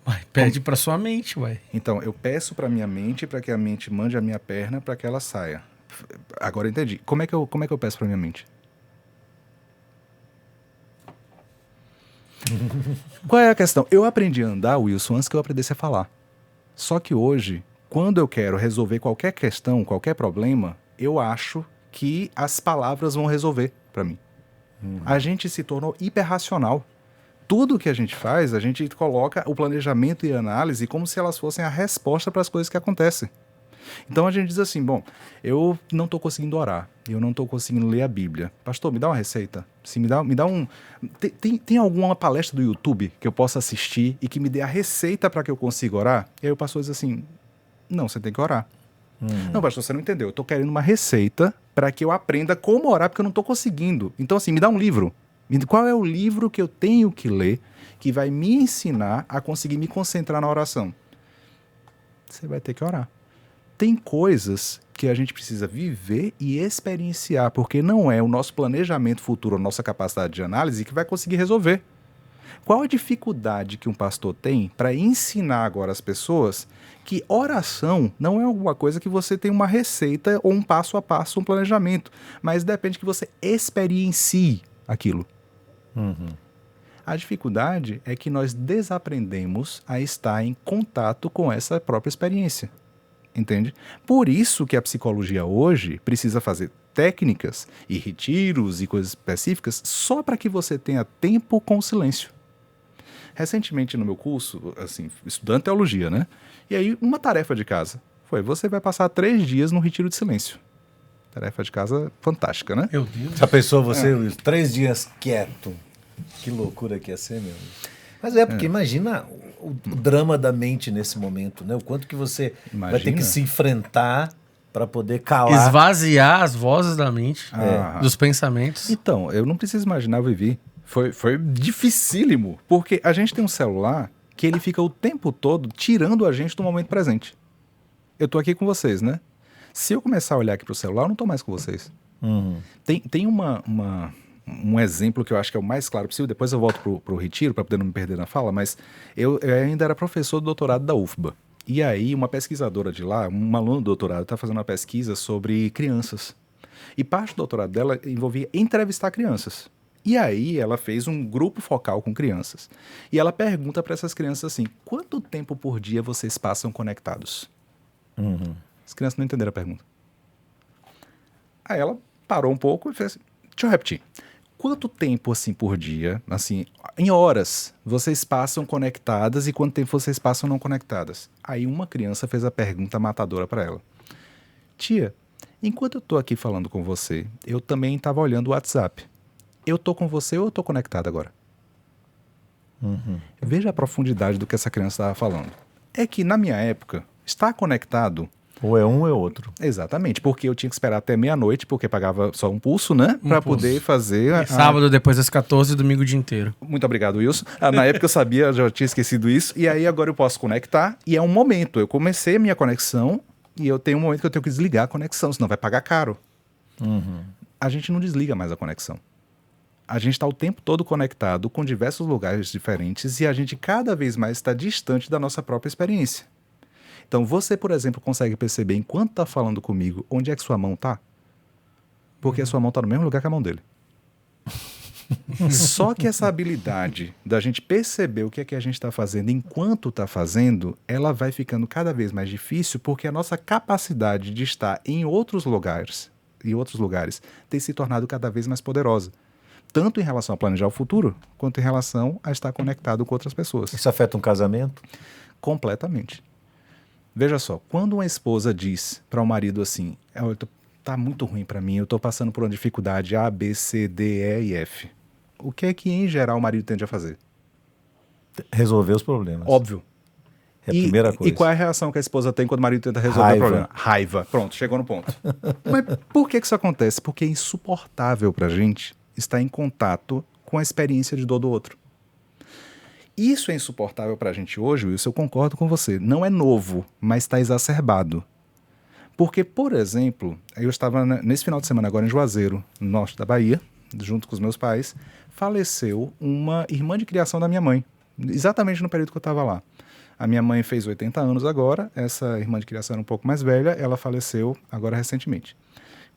Speaker 1: Ué, pede pra sua mente, ué.
Speaker 3: Então, eu peço pra minha mente para que a mente mande a minha perna para que ela saia. Agora entendi. Como é que eu peço pra minha mente? Qual é a questão? Eu aprendi a andar, Wilson, antes que eu aprendesse a falar. Só que hoje, quando eu quero resolver qualquer questão, qualquer problema, eu acho que as palavras vão resolver para mim. A gente se tornou hiperracional. Tudo que a gente faz, a gente coloca o planejamento e a análise como se elas fossem a resposta para as coisas que acontecem. Então a gente diz assim, bom, eu não estou conseguindo orar, eu não estou conseguindo ler a Bíblia. Pastor, me dá uma receita. Se me dá um... Tem alguma palestra do YouTube que eu possa assistir e que me dê a receita para que eu consiga orar? E aí o pastor diz assim, não, você tem que orar. Não, pastor, você não entendeu. Eu estou querendo uma receita para que eu aprenda como orar, porque eu não estou conseguindo. Então assim, me dá um livro. Qual é o livro que eu tenho que ler que vai me ensinar a conseguir me concentrar na oração? Você vai ter que orar. Tem coisas que a gente precisa viver e experienciar, porque não é o nosso planejamento futuro, a nossa capacidade de análise que vai conseguir resolver. Qual a dificuldade que um pastor tem para ensinar agora as pessoas que oração não é alguma coisa que você tem uma receita ou um passo a passo, um planejamento, mas depende que você experiencie aquilo. A dificuldade é que nós desaprendemos a estar em contato com essa própria experiência. Entende? Por isso que a psicologia hoje precisa fazer técnicas e retiros e coisas específicas só para que você tenha tempo com o silêncio. Recentemente no meu curso, assim, estudando teologia, né? E aí uma tarefa de casa foi, você vai passar 3 dias no retiro de silêncio. Tarefa de casa fantástica, né?
Speaker 1: Meu Deus.
Speaker 2: Já pensou você, Wilson, 3 dias quieto? Que loucura que ia ser, meu. Mas porque imagina o drama da mente nesse momento, né? O quanto que você vai ter que se enfrentar para poder calar.
Speaker 1: Esvaziar as vozes da mente, dos pensamentos.
Speaker 3: Então, eu não preciso imaginar, eu vivi. Foi dificílimo, porque a gente tem um celular que ele fica o tempo todo tirando a gente do momento presente. Eu tô aqui com vocês, né? Se eu começar a olhar aqui pro celular, eu não tô mais com vocês. Tem um exemplo que eu acho que é o mais claro possível, depois eu volto pro retiro para poder não me perder na fala, mas eu ainda era professor do doutorado da UFBA. E aí uma pesquisadora de lá, uma aluna do doutorado, está fazendo uma pesquisa sobre crianças. E parte do doutorado dela envolvia entrevistar crianças. E aí ela fez um grupo focal com crianças. E ela pergunta para essas crianças assim, quanto tempo por dia vocês passam conectados? As crianças não entenderam a pergunta. Aí ela parou um pouco e fez assim, deixa eu repetir. Quanto tempo, assim, por dia, assim, em horas, vocês passam conectadas e quanto tempo vocês passam não conectadas? Aí uma criança fez a pergunta matadora para ela. Tia, enquanto eu tô aqui falando com você, eu também estava olhando o WhatsApp. Eu tô com você ou eu tô conectado agora? Veja a profundidade do que essa criança estava falando. É que, na minha época, estar conectado
Speaker 2: Ou é um ou é outro.
Speaker 3: Exatamente, porque eu tinha que esperar até meia-noite, porque pagava só um pulso, né? Para poder fazer...
Speaker 1: Sábado depois das 14 e domingo o dia inteiro.
Speaker 3: Muito obrigado, Wilson. Na época eu sabia, eu já tinha esquecido isso. E aí agora eu posso conectar e é um momento. Eu comecei a minha conexão e eu tenho um momento que eu tenho que desligar a conexão, senão vai pagar caro. A gente não desliga mais a conexão. A gente está o tempo todo conectado com diversos lugares diferentes e a gente cada vez mais está distante da nossa própria experiência. Então você, por exemplo, consegue perceber enquanto está falando comigo onde é que sua mão está? Porque a sua mão está no mesmo lugar que a mão dele. Só que essa habilidade da gente perceber o que é que a gente está fazendo enquanto está fazendo, ela vai ficando cada vez mais difícil porque a nossa capacidade de estar em outros lugares tem se tornado cada vez mais poderosa. Tanto em relação a planejar o futuro, quanto em relação a estar conectado com outras pessoas.
Speaker 2: Isso afeta um casamento?
Speaker 3: Completamente. Veja só, quando uma esposa diz para o marido assim, tá muito ruim para mim, eu tô passando por uma dificuldade A, B, C, D, E e F. O que é que, em geral, o marido tende a fazer?
Speaker 2: Resolver os problemas.
Speaker 3: Óbvio.
Speaker 2: É a primeira coisa.
Speaker 3: E qual é a reação que a esposa tem quando o marido tenta resolver o problema? Raiva. Pronto, chegou no ponto. Mas por que isso acontece? Porque é insuportável pra gente estar em contato com a experiência de dor do outro. Isso é insuportável pra gente hoje, Wilson, eu concordo com você. Não é novo, mas está exacerbado. Porque, por exemplo, eu estava nesse final de semana agora em Juazeiro, no norte da Bahia, junto com os meus pais, faleceu uma irmã de criação da minha mãe, exatamente no período que eu estava lá. A minha mãe fez 80 anos agora, essa irmã de criação era um pouco mais velha, ela faleceu agora recentemente.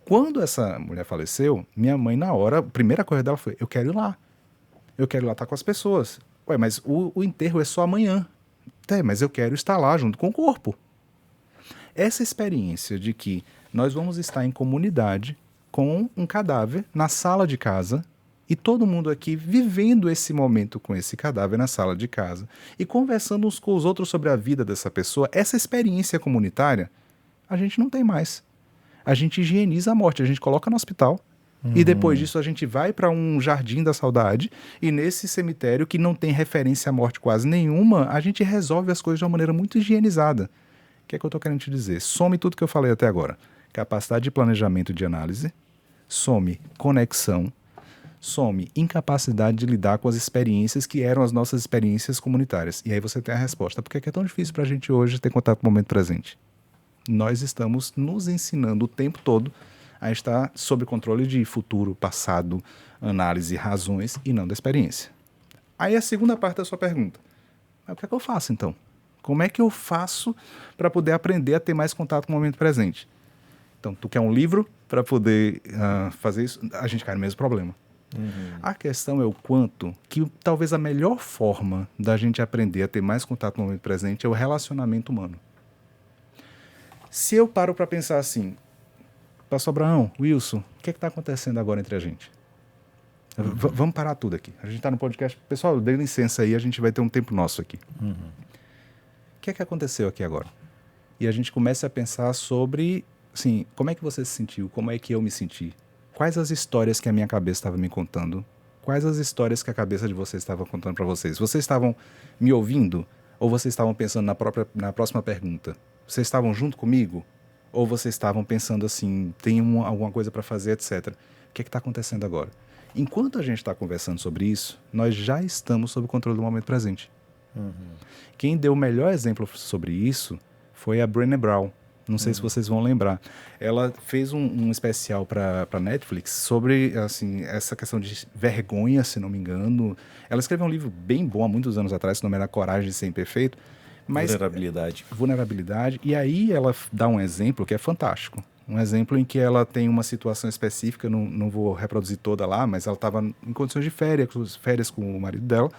Speaker 3: Quando essa mulher faleceu, minha mãe na hora, a primeira coisa dela foi, eu quero ir lá estar com as pessoas. Ué, mas o enterro é só amanhã. Mas eu quero estar lá junto com o corpo. Essa experiência de que nós vamos estar em comunidade com um cadáver na sala de casa e todo mundo aqui vivendo esse momento com esse cadáver na sala de casa e conversando uns com os outros sobre a vida dessa pessoa, essa experiência comunitária, a gente não tem mais. A gente higieniza a morte, a gente coloca no hospital e depois disso a gente vai para um jardim da saudade e nesse cemitério que não tem referência à morte quase nenhuma, a gente resolve as coisas de uma maneira muito higienizada. O que é que eu estou querendo te dizer? Some tudo que eu falei até agora. Capacidade de planejamento e de análise, some conexão, some incapacidade de lidar com as experiências que eram as nossas experiências comunitárias. E aí você tem a resposta. Por que é tão difícil para a gente hoje ter contato com o momento presente? Nós estamos nos ensinando o tempo todo a estar sob controle de futuro, passado, análise, razões e não da experiência. Aí a segunda parte da sua pergunta. Mas o que é que eu faço então? Como é que eu faço para poder aprender a ter mais contato com o momento presente? Então, tu quer um livro para poder fazer isso? A gente cai no mesmo problema. A questão é o quanto que talvez a melhor forma da gente aprender a ter mais contato com o momento presente é o relacionamento humano. Se eu paro para pensar assim, Pastor Abraão, Wilson, o que está acontecendo agora entre a gente? Vamos parar tudo aqui. A gente está no podcast. Pessoal, dê licença aí, a gente vai ter um tempo nosso aqui. O que é que aconteceu aqui agora? E a gente começa a pensar sobre, assim, como é que você se sentiu? Como é que eu me senti? Quais as histórias que a minha cabeça estava me contando? Quais as histórias que a cabeça de vocês estava contando para vocês? Vocês estavam me ouvindo? Ou vocês estavam pensando na próxima pergunta? Vocês estavam junto comigo? Ou vocês estavam pensando assim, tem alguma coisa para fazer, etc. O que está acontecendo agora? Enquanto a gente está conversando sobre isso, nós já estamos sob o controle do momento presente. Quem deu o melhor exemplo sobre isso foi a Brené Brown. Não sei se vocês vão lembrar. Ela fez um especial para Netflix sobre assim, essa questão de vergonha, se não me engano. Ela escreveu um livro bem bom há muitos anos atrás, o nome era Coragem de Ser Imperfeito. Mas, vulnerabilidade. E aí ela dá um exemplo que é fantástico. Um exemplo em que ela tem uma situação específica, não vou reproduzir toda lá, mas ela estava em condições de férias com o marido dela.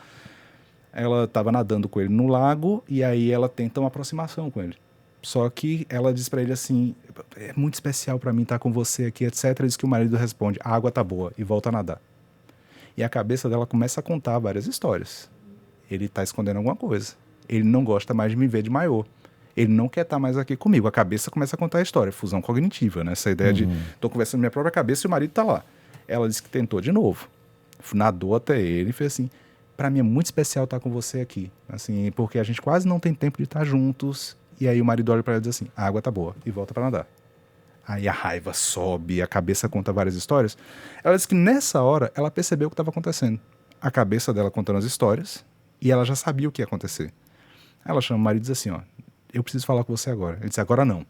Speaker 3: Ela estava nadando com ele no lago e aí ela tenta uma aproximação com ele. Só que ela diz para ele assim, é muito especial para mim estar com você aqui, etc. Diz que o marido responde, a água tá boa, e volta a nadar. E a cabeça dela começa a contar várias histórias. Ele está escondendo alguma coisa. Ele não gosta mais de me ver de maiô. Ele não quer estar mais aqui comigo. A cabeça começa a contar a história. Fusão cognitiva, né? Essa ideia de estou conversando com minha própria cabeça e o marido está lá. Ela disse que tentou de novo. Nadou até ele e fez assim, para mim é muito especial estar com você aqui. Assim, porque a gente quase não tem tempo de estar juntos E aí o marido olha para ela e diz assim, a água tá boa, e volta para nadar. Aí a raiva sobe, a cabeça conta várias histórias. Ela diz que nessa hora ela percebeu o que estava acontecendo. A cabeça dela contando as histórias e ela já sabia o que ia acontecer. Ela chama o marido e diz assim, ó, eu preciso falar com você agora. Ele disse, agora não.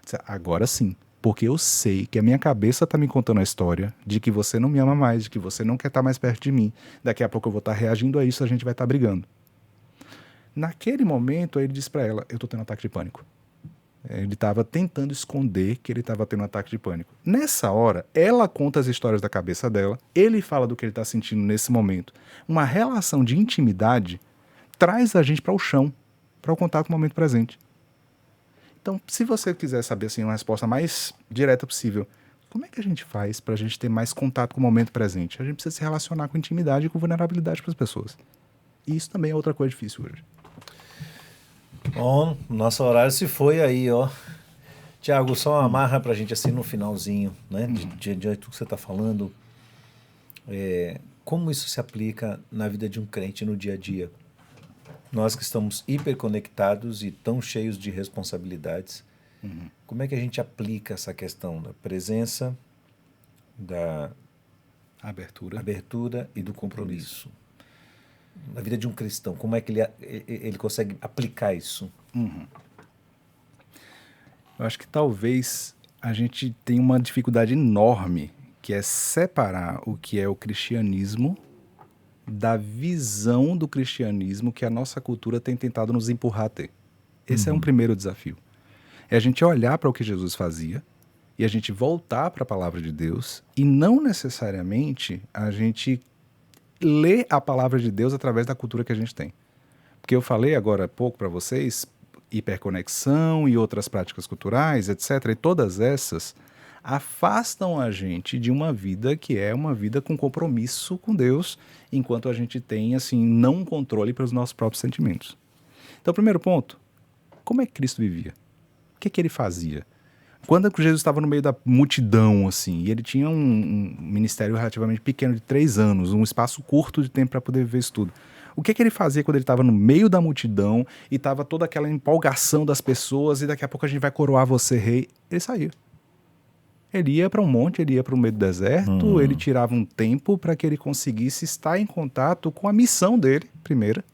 Speaker 3: Disse, agora sim, porque eu sei que a minha cabeça está me contando a história de que você não me ama mais, de que você não quer estar mais perto de mim. Daqui a pouco eu vou estar reagindo a isso, a gente vai estar brigando. Naquele momento, ele disse para ela, eu estou tendo um ataque de pânico. Ele estava tentando esconder que ele estava tendo um ataque de pânico. Nessa hora, ela conta as histórias da cabeça dela, ele fala do que ele está sentindo nesse momento. Uma relação de intimidade traz a gente para o chão, para o contato com o momento presente. Então, se você quiser saber assim, uma resposta mais direta possível, como é que a gente faz para a gente ter mais contato com o momento presente? A gente precisa se relacionar com intimidade e com vulnerabilidade para as pessoas. E isso também é outra coisa difícil hoje.
Speaker 2: Bom, nosso horário se foi aí, ó. Tiago, só uma amarra pra gente assim no finalzinho, né? De tudo que você tá falando. Como isso se aplica na vida de um crente no dia a dia? Nós que estamos hiperconectados e tão cheios de responsabilidades, como é que a gente aplica essa questão da presença, da abertura e do compromisso? Na vida de um cristão, como é que ele consegue aplicar isso?
Speaker 3: Eu acho que talvez a gente tenha uma dificuldade enorme, que é separar o que é o cristianismo da visão do cristianismo que a nossa cultura tem tentado nos empurrar a ter. Esse é um primeiro desafio. É a gente olhar para o que Jesus fazia e a gente voltar para a palavra de Deus e não necessariamente a gente ler a palavra de Deus através da cultura que a gente tem. Porque eu falei agora há pouco para vocês, hiperconexão e outras práticas culturais, etc. E todas essas afastam a gente de uma vida que é uma vida com compromisso com Deus, enquanto a gente tem, assim, não controle para os nossos próprios sentimentos. Então, primeiro ponto, como é que Cristo vivia? O que ele fazia? Quando Jesus estava no meio da multidão, assim, e ele tinha um ministério relativamente pequeno de 3 anos, um espaço curto de tempo para poder viver isso tudo. O que ele fazia quando ele estava no meio da multidão e estava toda aquela empolgação das pessoas e daqui a pouco a gente vai coroar você rei? Ele saía. Ele ia para um monte, ele ia para o meio do deserto, ele tirava um tempo para que ele conseguisse estar em contato com a missão dele, primeira,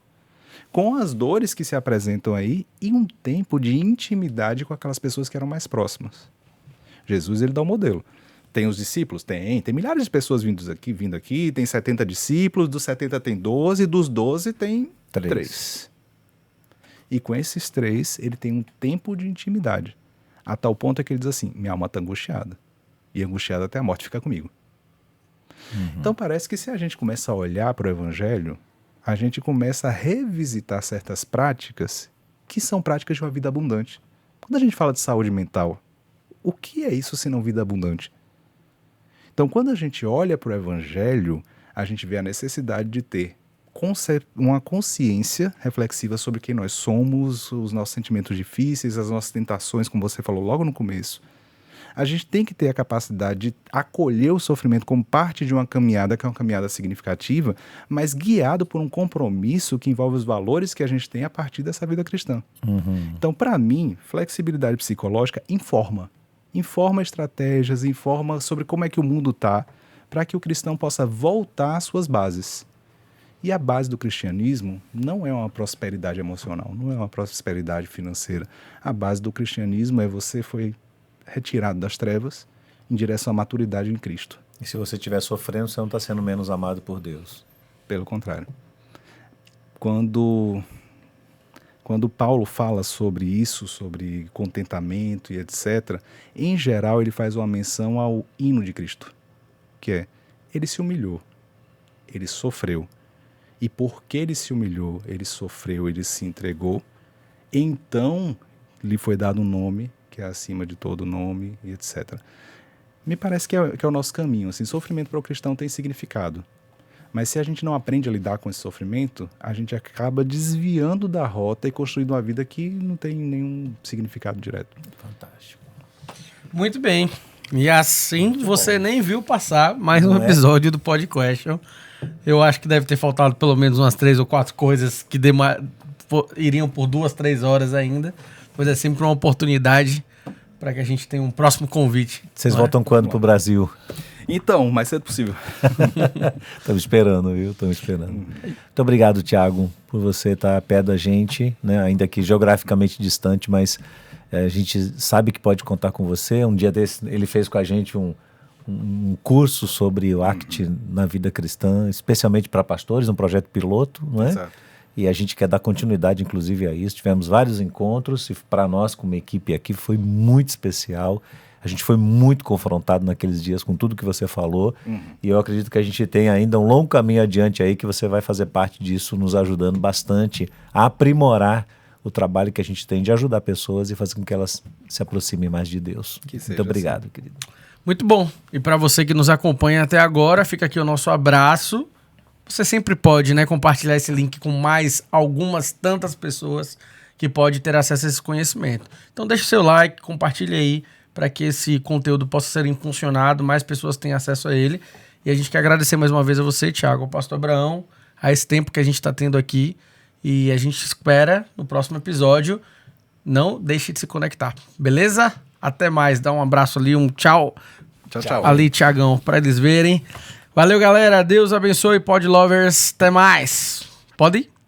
Speaker 3: com as dores que se apresentam aí e um tempo de intimidade com aquelas pessoas que eram mais próximas. Jesus, ele dá o modelo. Tem os discípulos? Tem milhares de pessoas vindo aqui, tem 70 discípulos, dos 70 tem 12, dos 12 tem 3. E com esses 3, ele tem um tempo de intimidade, a tal ponto é que ele diz assim, minha alma está angustiada, e angustiada até a morte, fica comigo. Então parece que se a gente começa a olhar para o Evangelho, a gente começa a revisitar certas práticas que são práticas de uma vida abundante. Quando a gente fala de saúde mental, o que é isso se não vida abundante? Então, quando a gente olha para o Evangelho, a gente vê a necessidade de ter uma consciência reflexiva sobre quem nós somos, os nossos sentimentos difíceis, as nossas tentações, como você falou logo no começo. A gente tem que ter a capacidade de acolher o sofrimento como parte de uma caminhada, que é uma caminhada significativa, mas guiado por um compromisso que envolve os valores que a gente tem a partir dessa vida cristã. Então, para mim, flexibilidade psicológica informa estratégias, informa sobre como é que o mundo está, para que o cristão possa voltar às suas bases. E a base do cristianismo não é uma prosperidade emocional, não é uma prosperidade financeira. A base do cristianismo é você foi retirado das trevas em direção à maturidade em Cristo.
Speaker 2: E se você estiver sofrendo, você não está sendo menos amado por Deus.
Speaker 3: Pelo contrário. Quando Paulo fala sobre isso, sobre contentamento e etc., em geral ele faz uma menção ao hino de Cristo, que é, ele se humilhou, ele sofreu, e porque ele se humilhou, ele sofreu, ele se entregou, então lhe foi dado um nome, que é acima de todo nome, e etc. Me parece que é o nosso caminho, assim, sofrimento para o cristão tem significado. Mas se a gente não aprende a lidar com esse sofrimento, a gente acaba desviando da rota e construindo uma vida que não tem nenhum significado direto.
Speaker 2: Fantástico.
Speaker 1: Muito bem. E assim você nem viu passar mais um episódio do Podcast. Eu acho que deve ter faltado pelo menos umas 3 ou 4 coisas que iriam por 2, 3 horas ainda. pois é sempre uma oportunidade para que a gente tenha um próximo convite.
Speaker 2: Vocês voltam quando pro Brasil?
Speaker 3: Então, o mais cedo possível.
Speaker 2: Estamos esperando, viu? Estamos esperando. Muito obrigado, Thiago, por você estar perto da gente, né? Ainda que geograficamente distante, mas a gente sabe que pode contar com você. Um dia desse, ele fez com a gente um curso sobre o ACT na vida cristã, especialmente para pastores, um projeto piloto, não é?
Speaker 3: Exato.
Speaker 2: E a gente quer dar continuidade, inclusive, a isso. Tivemos vários encontros e para nós, como equipe aqui, foi muito especial. A gente foi muito confrontado naqueles dias com tudo que você falou. E eu acredito que a gente tem ainda um longo caminho adiante aí, que você vai fazer parte disso, nos ajudando bastante a aprimorar o trabalho que a gente tem de ajudar pessoas e fazer com que elas se aproximem mais de Deus.
Speaker 3: Que seja
Speaker 2: Muito obrigado, querido.
Speaker 1: Muito bom. E para você que nos acompanha até agora, fica aqui o nosso abraço. Você sempre pode, né, compartilhar esse link com mais algumas tantas pessoas que pode ter acesso a esse conhecimento. Então deixa o seu like, compartilha aí para que esse conteúdo possa ser impulsionado, mais pessoas tenham acesso a ele. E a gente quer agradecer mais uma vez a você, Thiago, ao pastor Abraão, a esse tempo que a gente está tendo aqui. E a gente espera no próximo episódio. Não deixe de se conectar, beleza? Até mais, dá um abraço ali, um tchau.
Speaker 3: Tchau, tchau.
Speaker 1: Ali, Thiagão, para eles verem. Valeu, galera. Deus abençoe, Pod Lovers. Até mais. Pode ir?